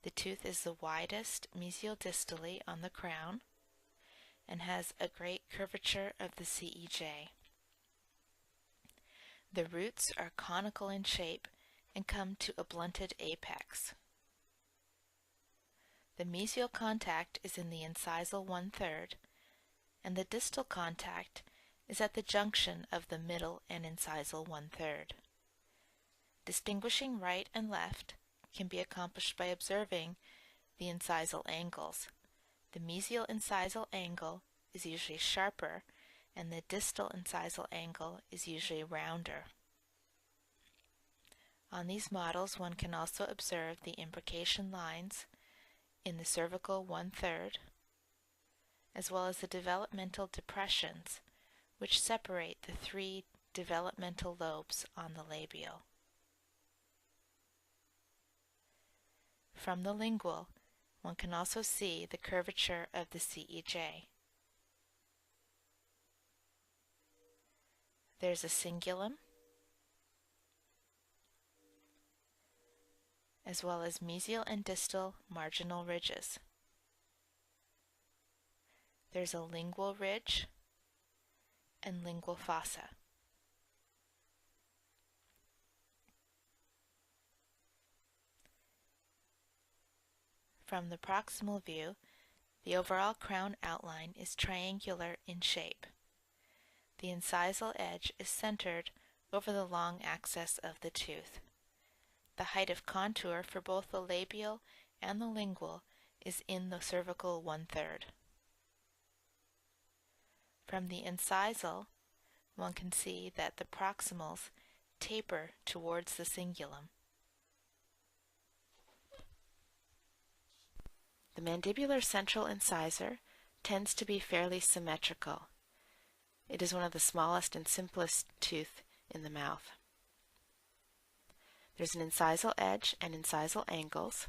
The tooth is the widest mesial-distally on the crown and has a great curvature of the CEJ. The roots are conical in shape and come to a blunted apex. The mesial contact is in the incisal 1/3, and the distal contact is at the junction of the middle and incisal 1/3. Distinguishing right and left can be accomplished by observing the incisal angles. The mesial incisal angle is usually sharper, and the distal incisal angle is usually rounder. On these models, one can also observe the imbrication lines in the cervical 1/3, as well as the developmental depressions, which separate the 3 developmental lobes on the labial. From the lingual, one can also see the curvature of the CEJ. There's a cingulum, as well as mesial and distal marginal ridges. There's a lingual ridge and lingual fossa. From the proximal view, the overall crown outline is triangular in shape. The incisal edge is centered over the long axis of the tooth. The height of contour for both the labial and the lingual is in the cervical 1/3. From the incisal, one can see that the proximals taper towards the cingulum. The mandibular central incisor tends to be fairly symmetrical. It is one of the smallest and simplest tooth in the mouth. There's an incisal edge and incisal angles.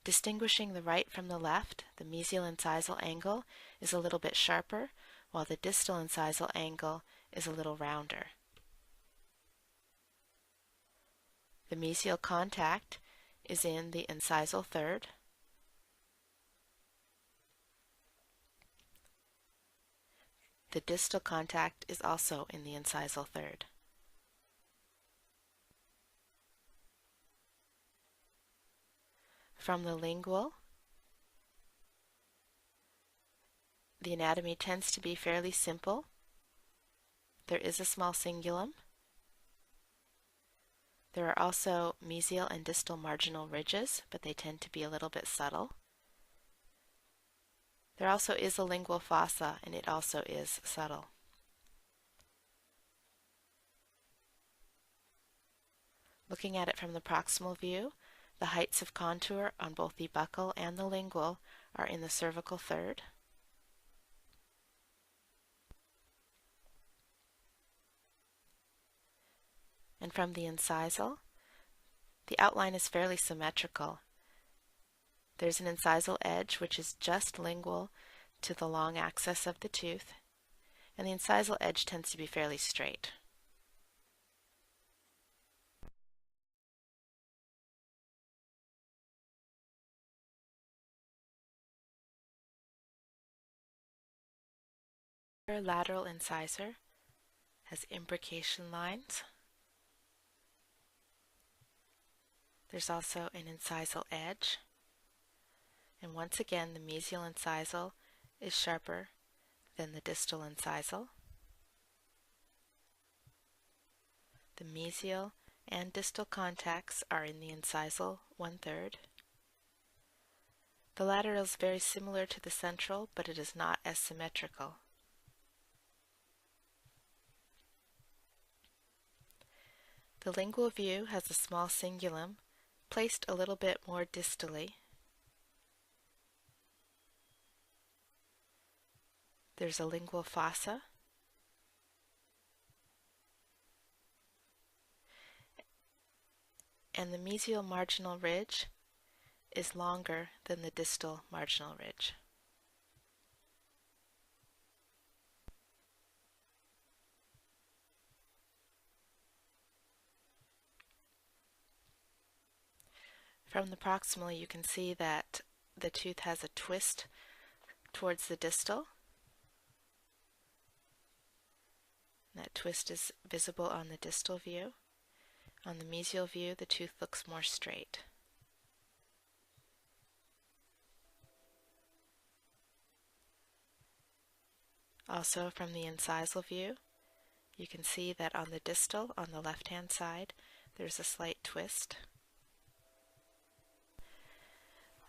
Distinguishing the right from the left, the mesial incisal angle is a little bit sharper, while the distal incisal angle is a little rounder. The mesial contact is in the incisal 1/3. The distal contact is also in the incisal 1/3. From the lingual, the anatomy tends to be fairly simple. There is a small cingulum. There are also mesial and distal marginal ridges, but they tend to be a little bit subtle. There also is a lingual fossa, and it also is subtle. Looking at it from the proximal view, the heights of contour on both the buccal and the lingual are in the cervical 1/3. And from the incisal, the outline is fairly symmetrical. There's an incisal edge which is just lingual to the long axis of the tooth, and the incisal edge tends to be fairly straight. The lateral incisor has imbrication lines. There's also an incisal edge. And once again, the mesial incisal is sharper than the distal incisal. The mesial and distal contacts are in the incisal 1/3. The lateral is very similar to the central, but it is not as symmetrical. The lingual view has a small cingulum placed a little bit more distally. There's a lingual fossa. And the mesial marginal ridge is longer than the distal marginal ridge. From the proximal, you can see that the tooth has a twist towards the distal. That twist is visible on the distal view. On the mesial view, the tooth looks more straight. Also, from the incisal view, you can see that on the distal, on the left-hand side, there's a slight twist.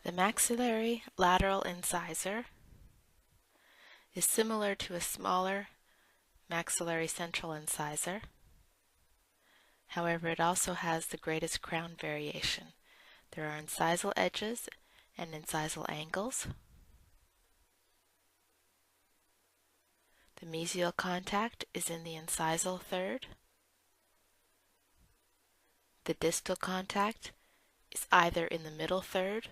The maxillary lateral incisor is similar to a smaller maxillary central incisor. However, it also has the greatest crown variation. There are incisal edges and incisal angles. The mesial contact is in the incisal third. The distal contact is either in the middle third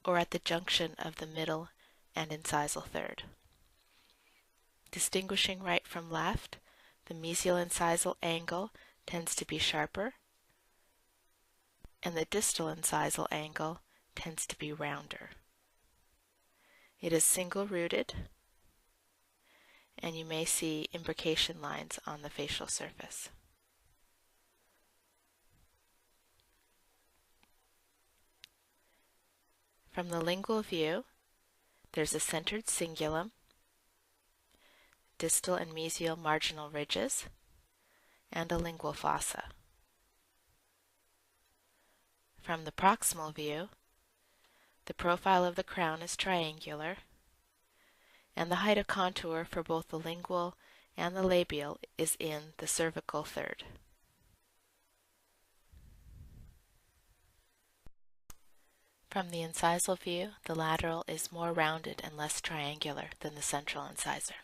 or at the junction of the middle and incisal third. Distinguishing right from left, the mesial incisal angle tends to be sharper, and the distal incisal angle tends to be rounder. It is single-rooted, and you may see imbrication lines on the facial surface. From the lingual view, there's a centered cingulum, distal and mesial marginal ridges, and a lingual fossa. From the proximal view, the profile of the crown is triangular, and the height of contour for both the lingual and the labial is in the cervical third. From the incisal view, the lateral is more rounded and less triangular than the central incisor.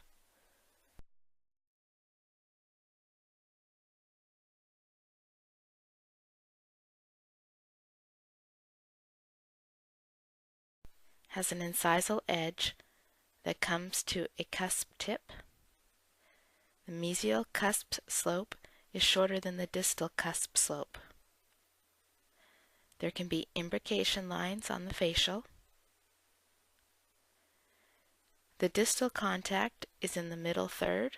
Has an incisal edge that comes to a cusp tip. The mesial cusp slope is shorter than the distal cusp slope. There can be imbrication lines on the facial. The distal contact is in the middle third.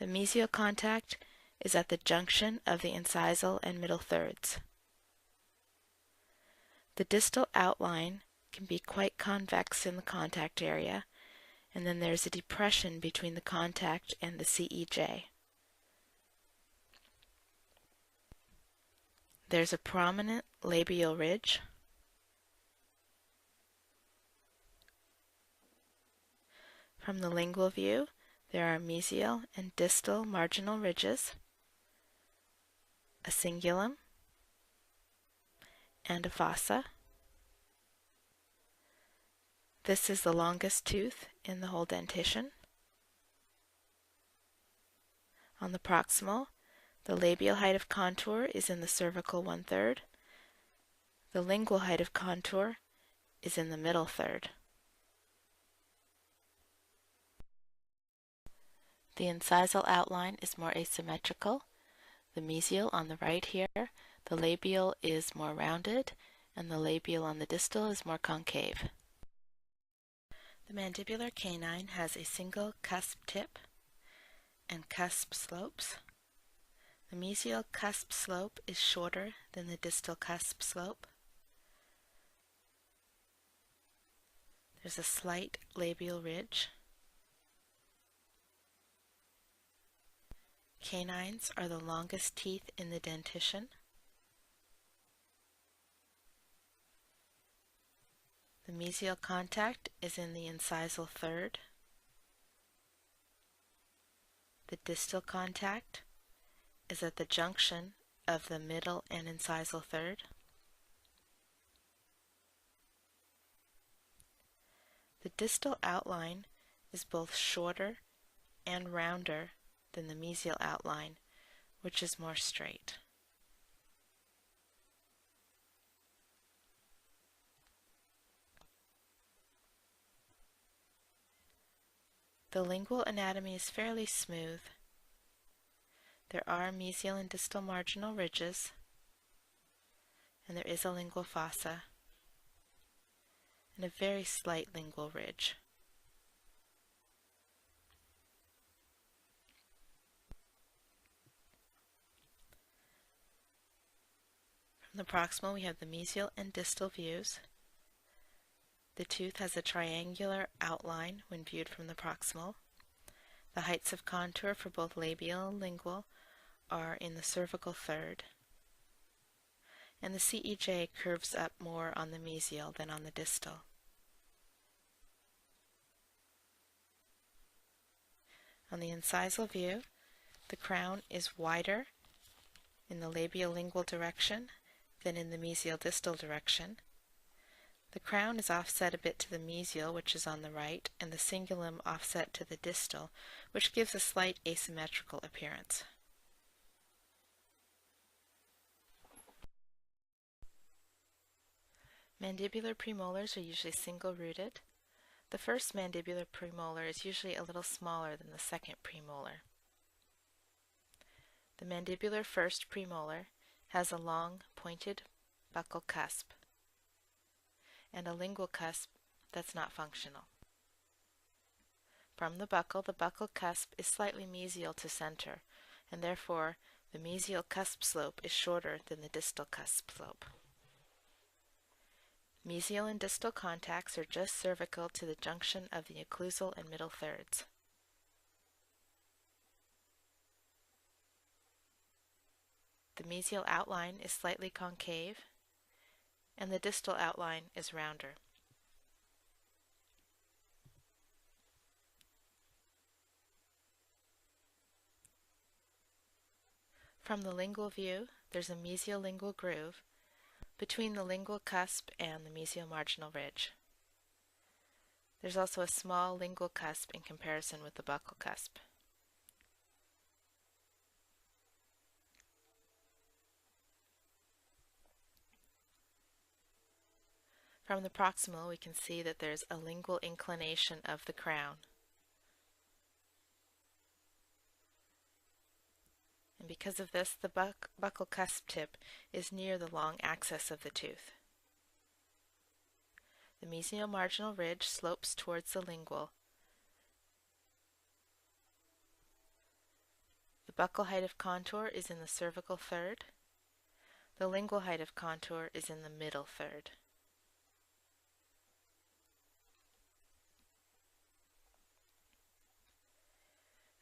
The mesial contact is at the junction of the incisal and middle thirds. The distal outline can be quite convex in the contact area, and then there's a depression between the contact and the CEJ. There's a prominent labial ridge. From the lingual view, there are mesial and distal marginal ridges, a cingulum, and a fossa. This is the longest tooth in the whole dentition. On the proximal, the labial height of contour is in the cervical 1/3. The lingual height of contour is in the middle third. The incisal outline is more asymmetrical. The mesial on the right here, the labial is more rounded, and the labial on the distal is more concave. The mandibular canine has a single cusp tip and cusp slopes. The mesial cusp slope is shorter than the distal cusp slope. There's a slight labial ridge. Canines are the longest teeth in the dentition. The mesial contact is in the incisal third. The distal contact is at the junction of the middle and incisal third. The distal outline is both shorter and rounder than the mesial outline, which is more straight. The lingual anatomy is fairly smooth. There are mesial and distal marginal ridges, and there is a lingual fossa and a very slight lingual ridge. From the proximal, we have the mesial and distal views. The tooth has a triangular outline when viewed from the proximal. The heights of contour for both labial and lingual are in the cervical third. And the CEJ curves up more on the mesial than on the distal. On the incisal view, the crown is wider in the labial-lingual direction than in the mesial-distal direction. The crown is offset a bit to the mesial, which is on the right, and the cingulum offset to the distal, which gives a slight asymmetrical appearance. Mandibular premolars are usually single-rooted. The first mandibular premolar is usually a little smaller than the second premolar. The mandibular first premolar has a long, pointed buccal cusp and a lingual cusp that's not functional. From the buccal cusp is slightly mesial to center, and therefore the mesial cusp slope is shorter than the distal cusp slope. Mesial and distal contacts are just cervical to the junction of the occlusal and middle thirds. The mesial outline is slightly concave, and the distal outline is rounder. From the lingual view, there's a mesial-lingual groove between the lingual cusp and the mesial marginal ridge. There's also a small lingual cusp in comparison with the buccal cusp. From the proximal, we can see that there's a lingual inclination of the crown. And because of this, the buccal cusp tip is near the long axis of the tooth. The mesial marginal ridge slopes towards the lingual. The buccal height of contour is in the cervical third. The lingual height of contour is in the middle third.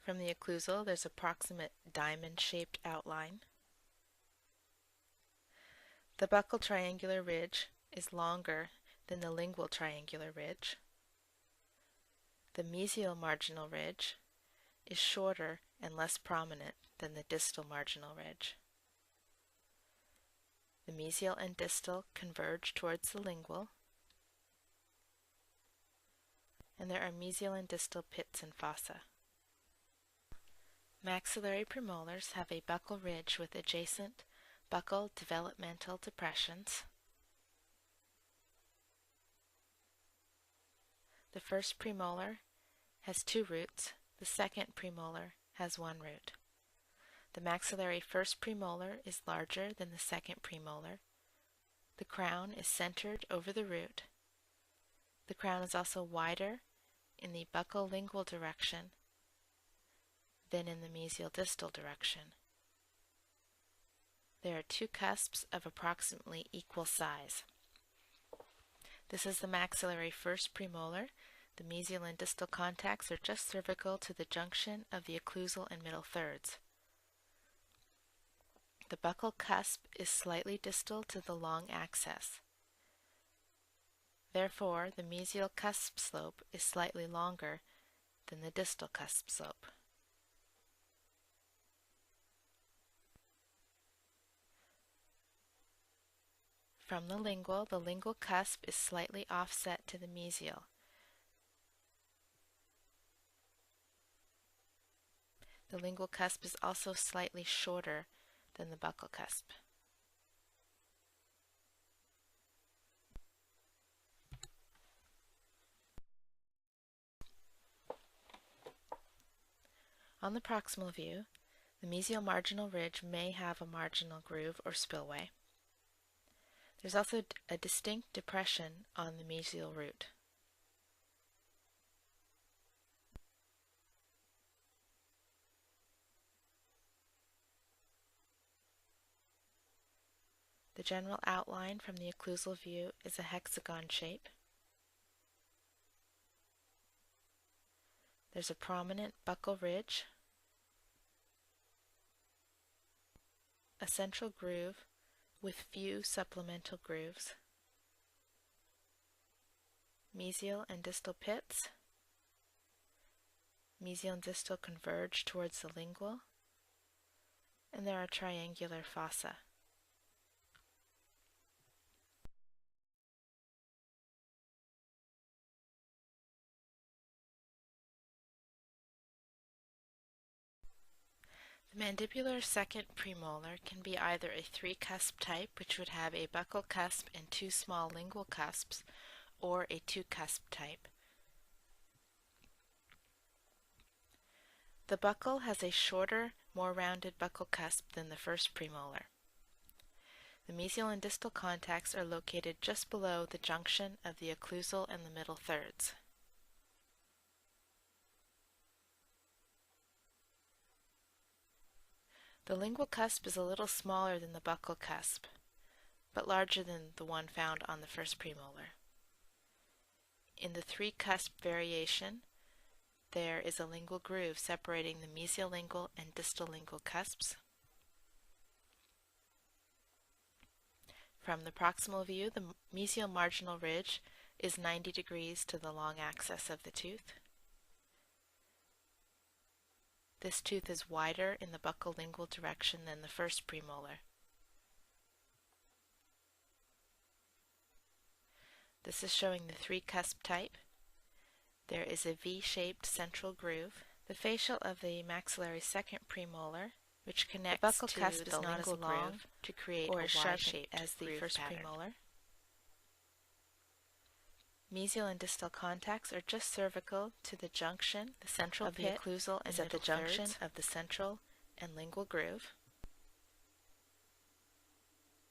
From the occlusal, there's a proximate diamond-shaped outline. The buccal triangular ridge is longer than the lingual triangular ridge. The mesial marginal ridge is shorter and less prominent than the distal marginal ridge. The mesial and distal converge towards the lingual, and there are mesial and distal pits and fossa. Maxillary premolars have a buccal ridge with adjacent buccal developmental depressions. The first premolar has 2 roots. The second premolar has 1 root. The maxillary first premolar is larger than the second premolar. The crown is centered over the root. The crown is also wider in the buccal lingual direction than in the mesial distal direction. There are 2 cusps of approximately equal size. This is the maxillary first premolar. The mesial and distal contacts are just cervical to the junction of the occlusal and middle thirds. The buccal cusp is slightly distal to the long axis. Therefore, the mesial cusp slope is slightly longer than the distal cusp slope. From the lingual cusp is slightly offset to the mesial. The lingual cusp is also slightly shorter than the buccal cusp. On the proximal view, the mesial marginal ridge may have a marginal groove or spillway. There's also a distinct depression on the mesial root. The general outline from the occlusal view is a hexagon shape. There's a prominent buccal ridge, a central groove with few supplemental grooves, mesial and distal pits. Mesial and distal converge towards the lingual, and there are triangular fossa. The mandibular second premolar can be either a three-cusp type, which would have a buccal cusp and two small lingual cusps, or a two-cusp type. The buccal has a shorter, more rounded buccal cusp than the first premolar. The mesial and distal contacts are located just below the junction of the occlusal and the middle thirds. The lingual cusp is a little smaller than the buccal cusp, but larger than the one found on the first premolar. In the three-cusp variation, there is a lingual groove separating the mesial lingual and distal lingual cusps. From the proximal view, the mesial marginal ridge is 90 degrees to the long axis of the tooth. This tooth is wider in the buccal lingual direction than the first premolar. This is showing the three-cusp type. There is a V-shaped central groove. The facial of the maxillary second premolar, which connects the buccal cusp is not as long to create or as sharp-shaped as the first premolar. Mesial and distal contacts are just cervical to the junction. The central of the occlusal is at the junction of the central and lingual groove.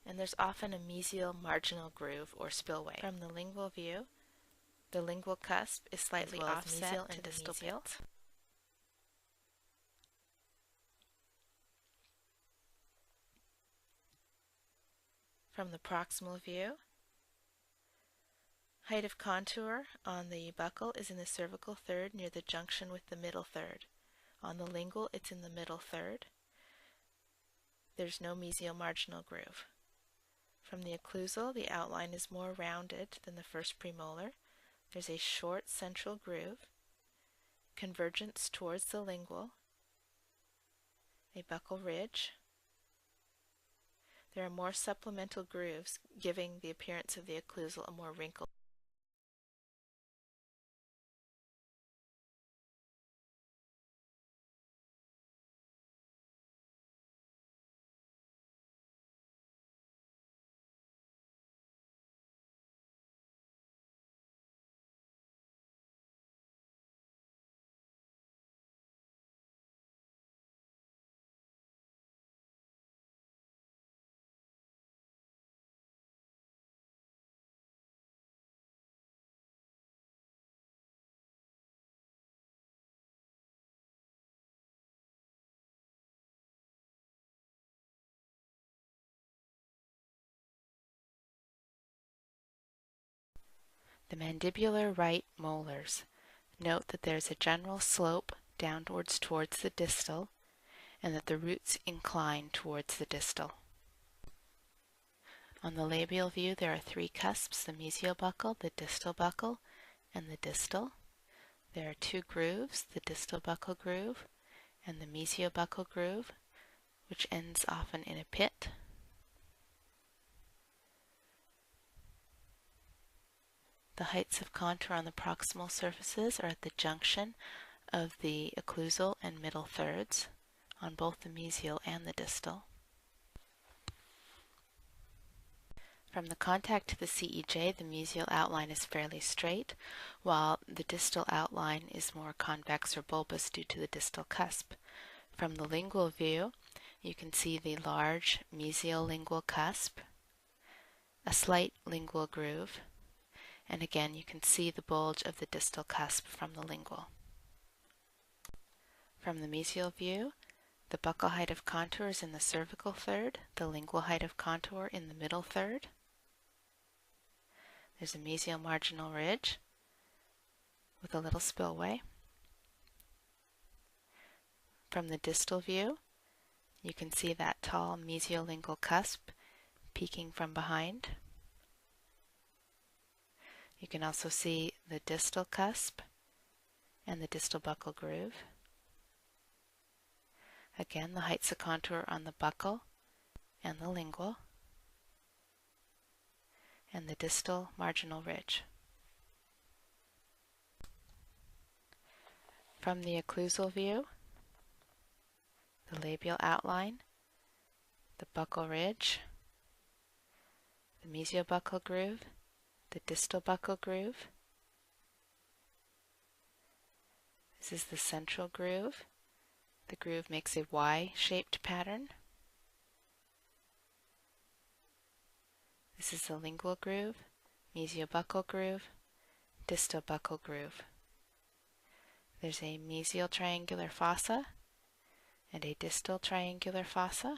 And there's often a mesial marginal groove or spillway. From the lingual view, the lingual cusp is slightly offset to the distal pit. From the proximal view, height of contour on the buccal is in the cervical third near the junction with the middle third. On the lingual, it's in the middle third. There's no mesial marginal groove. From the occlusal, the outline is more rounded than the first premolar. There's a short central groove, convergence towards the lingual, a buccal ridge. There are more supplemental grooves, giving the appearance of the occlusal a more wrinkled. The mandibular right molars. Note that there's a general slope downwards towards the distal and that the roots incline towards the distal. On the labial view, there are three cusps, the mesial buccal, the distal buccal, and the distal. There are two grooves, the distal buccal groove and the mesial buccal groove, which ends often in a pit. The heights of contour on the proximal surfaces are at the junction of the occlusal and middle thirds on both the mesial and the distal. From the contact to the CEJ, the mesial outline is fairly straight, while the distal outline is more convex or bulbous due to the distal cusp. From the lingual view, you can see the large mesial lingual cusp, a slight lingual groove, and again you can see the bulge of the distal cusp from the lingual. From the mesial view, the buccal height of contour is in the cervical third, the lingual height of contour in the middle third. There's a mesial marginal ridge with a little spillway. From the distal view, you can see that tall mesiolingual cusp peeking from behind. You can also see the distal cusp and the distal buccal groove. Again, the heights of contour on the buccal and the lingual, and the distal marginal ridge. From the occlusal view, the labial outline, the buccal ridge, the mesiobuccal groove, the distal buccal groove. This is the central groove. The groove makes a Y-shaped pattern. This is the lingual groove, mesiobuccal groove, distal buccal groove. There's a mesial triangular fossa and a distal triangular fossa.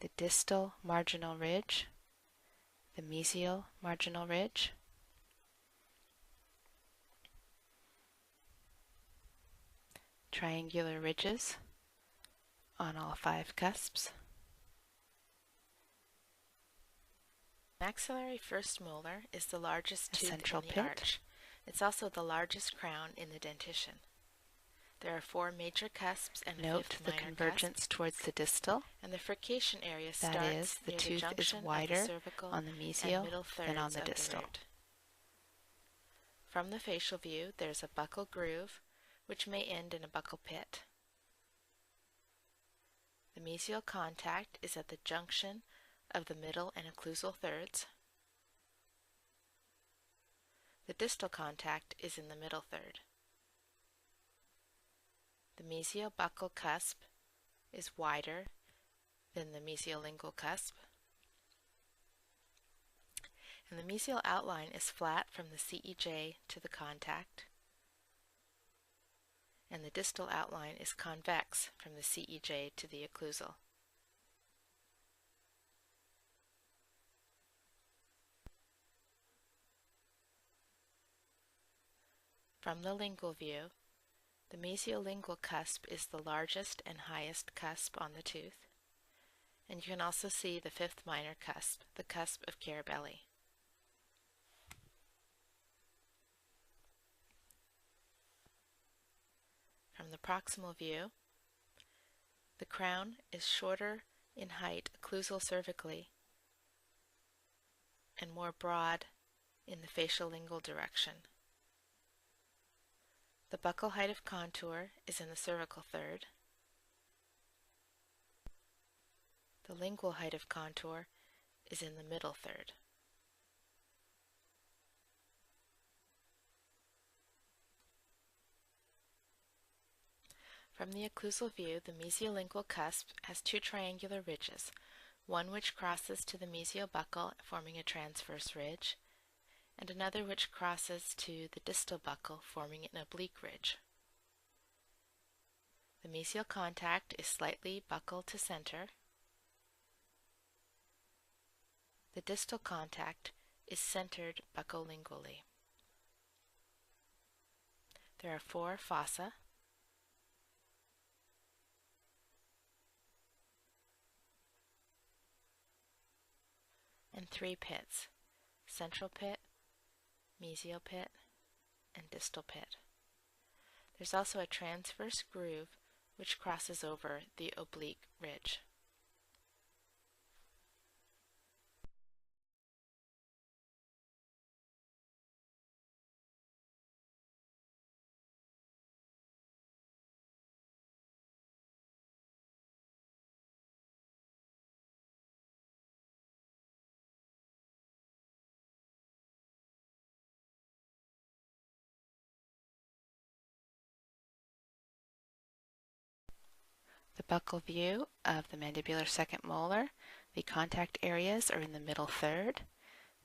The distal marginal ridge, the mesial marginal ridge. Triangular ridges on all 5 cusps. Maxillary first molar is the largest tooth central in the pit. arch. It's also the largest crown in the dentition. There are 4 major cusps and a Note fifth the minor convergence cusp, towards the distal. and the frication area That starts is, the near tooth junction is of wider the cervical on the and mesial middle than on thirds the of distal. root. From the facial view, there's a buccal groove, which may end in a buccal pit. The mesial contact is at the junction of the middle and occlusal thirds. The distal contact is in the middle third. The mesiobuccal cusp is wider than the mesiolingual cusp, and the mesial outline is flat from the CEJ to the contact, and the distal outline is convex from the CEJ to the occlusal. From the lingual view, the mesiolingual cusp is the largest and highest cusp on the tooth, and you can also see the 5th minor cusp, the cusp of Carabelli. From the proximal view, the crown is shorter in height occlusal cervically and more broad in the facial lingual direction. The buccal height of contour is in the cervical third. The lingual height of contour is in the middle third. From the occlusal view, the mesiolingual cusp has 2 triangular ridges, one which crosses to the mesiobuccal, forming a transverse ridge, and another which crosses to the distal buccal, forming an oblique ridge. The mesial contact is slightly buccal to center. The distal contact is centered buccolingually. There are 4 fossa, and 3 pits, central pit, mesial pit, and distal pit. There's also a transverse groove which crosses over the oblique ridge. The buccal view of the mandibular second molar, the contact areas are in the middle third.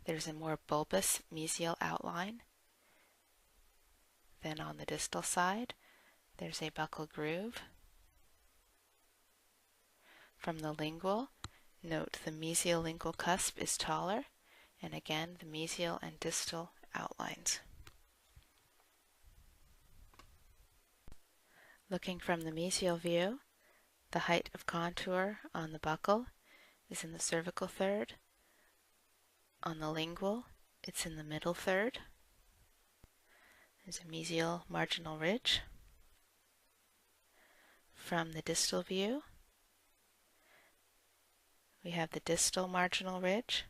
There's a more bulbous mesial outline. Then on the distal side, there's a buccal groove. From the lingual, note the mesial-lingual cusp is taller, and again the mesial and distal outlines. Looking from the mesial view, the height of contour on the buccal is in the cervical third. On the lingual, it's in the middle third. There's a mesial marginal ridge. From the distal view, we have the distal marginal ridge,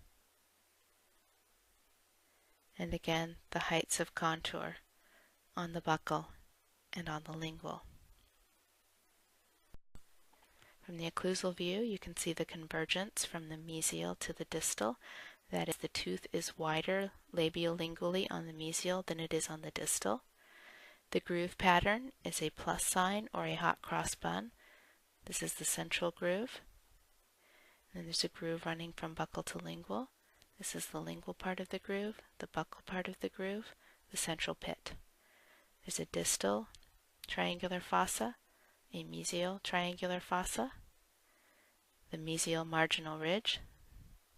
and again the heights of contour on the buccal and on the lingual. From the occlusal view, you can see the convergence from the mesial to the distal. That is, the tooth is wider labial-lingually on the mesial than it is on the distal. The groove pattern is a plus sign or a hot cross bun. This is the central groove. And then there's a groove running from buccal to lingual. This is the lingual part of the groove, the buccal part of the groove, the central pit. There's a distal triangular fossa, a mesial triangular fossa, the mesial marginal ridge,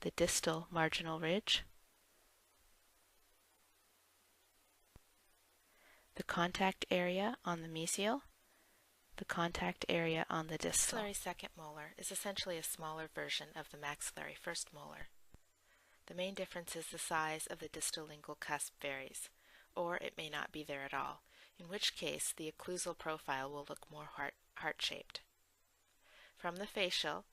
the distal marginal ridge, the contact area on the mesial, the contact area on the distal. Maxillary second molar is essentially a smaller version of the maxillary first molar. The main difference is the size of the distal lingual cusp varies, or it may not be there at all, in which case the occlusal profile will look more heart-shaped. From the facial,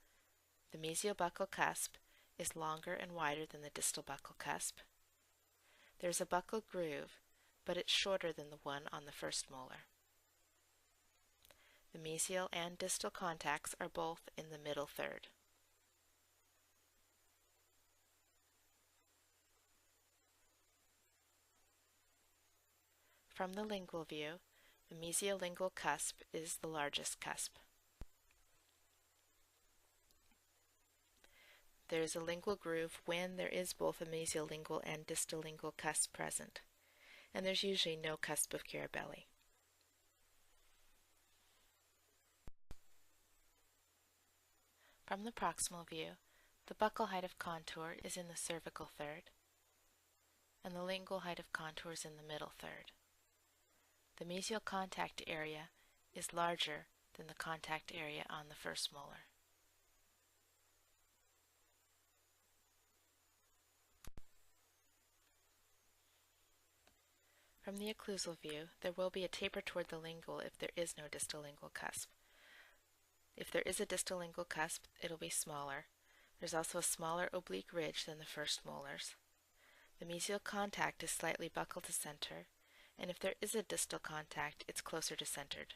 the mesiobuccal cusp is longer and wider than the distal buccal cusp. There's a buccal groove, but it's shorter than the one on the first molar. The mesial and distal contacts are both in the middle third. From the lingual view, the mesiolingual cusp is the largest cusp. There is a lingual groove when there is both a mesiolingual and distal lingual cusp present, and there's usually no cusp of Carabelli. From the proximal view, the buccal height of contour is in the cervical third, and the lingual height of contour is in the middle third. The mesial contact area is larger than the contact area on the first molar. From the occlusal view, there will be a taper toward the lingual if there is no distal lingual cusp. If there is a distal lingual cusp, it'll be smaller. There's also a smaller oblique ridge than the first molars. The mesial contact is slightly buccal to center, and if there is a distal contact, it's closer to centered.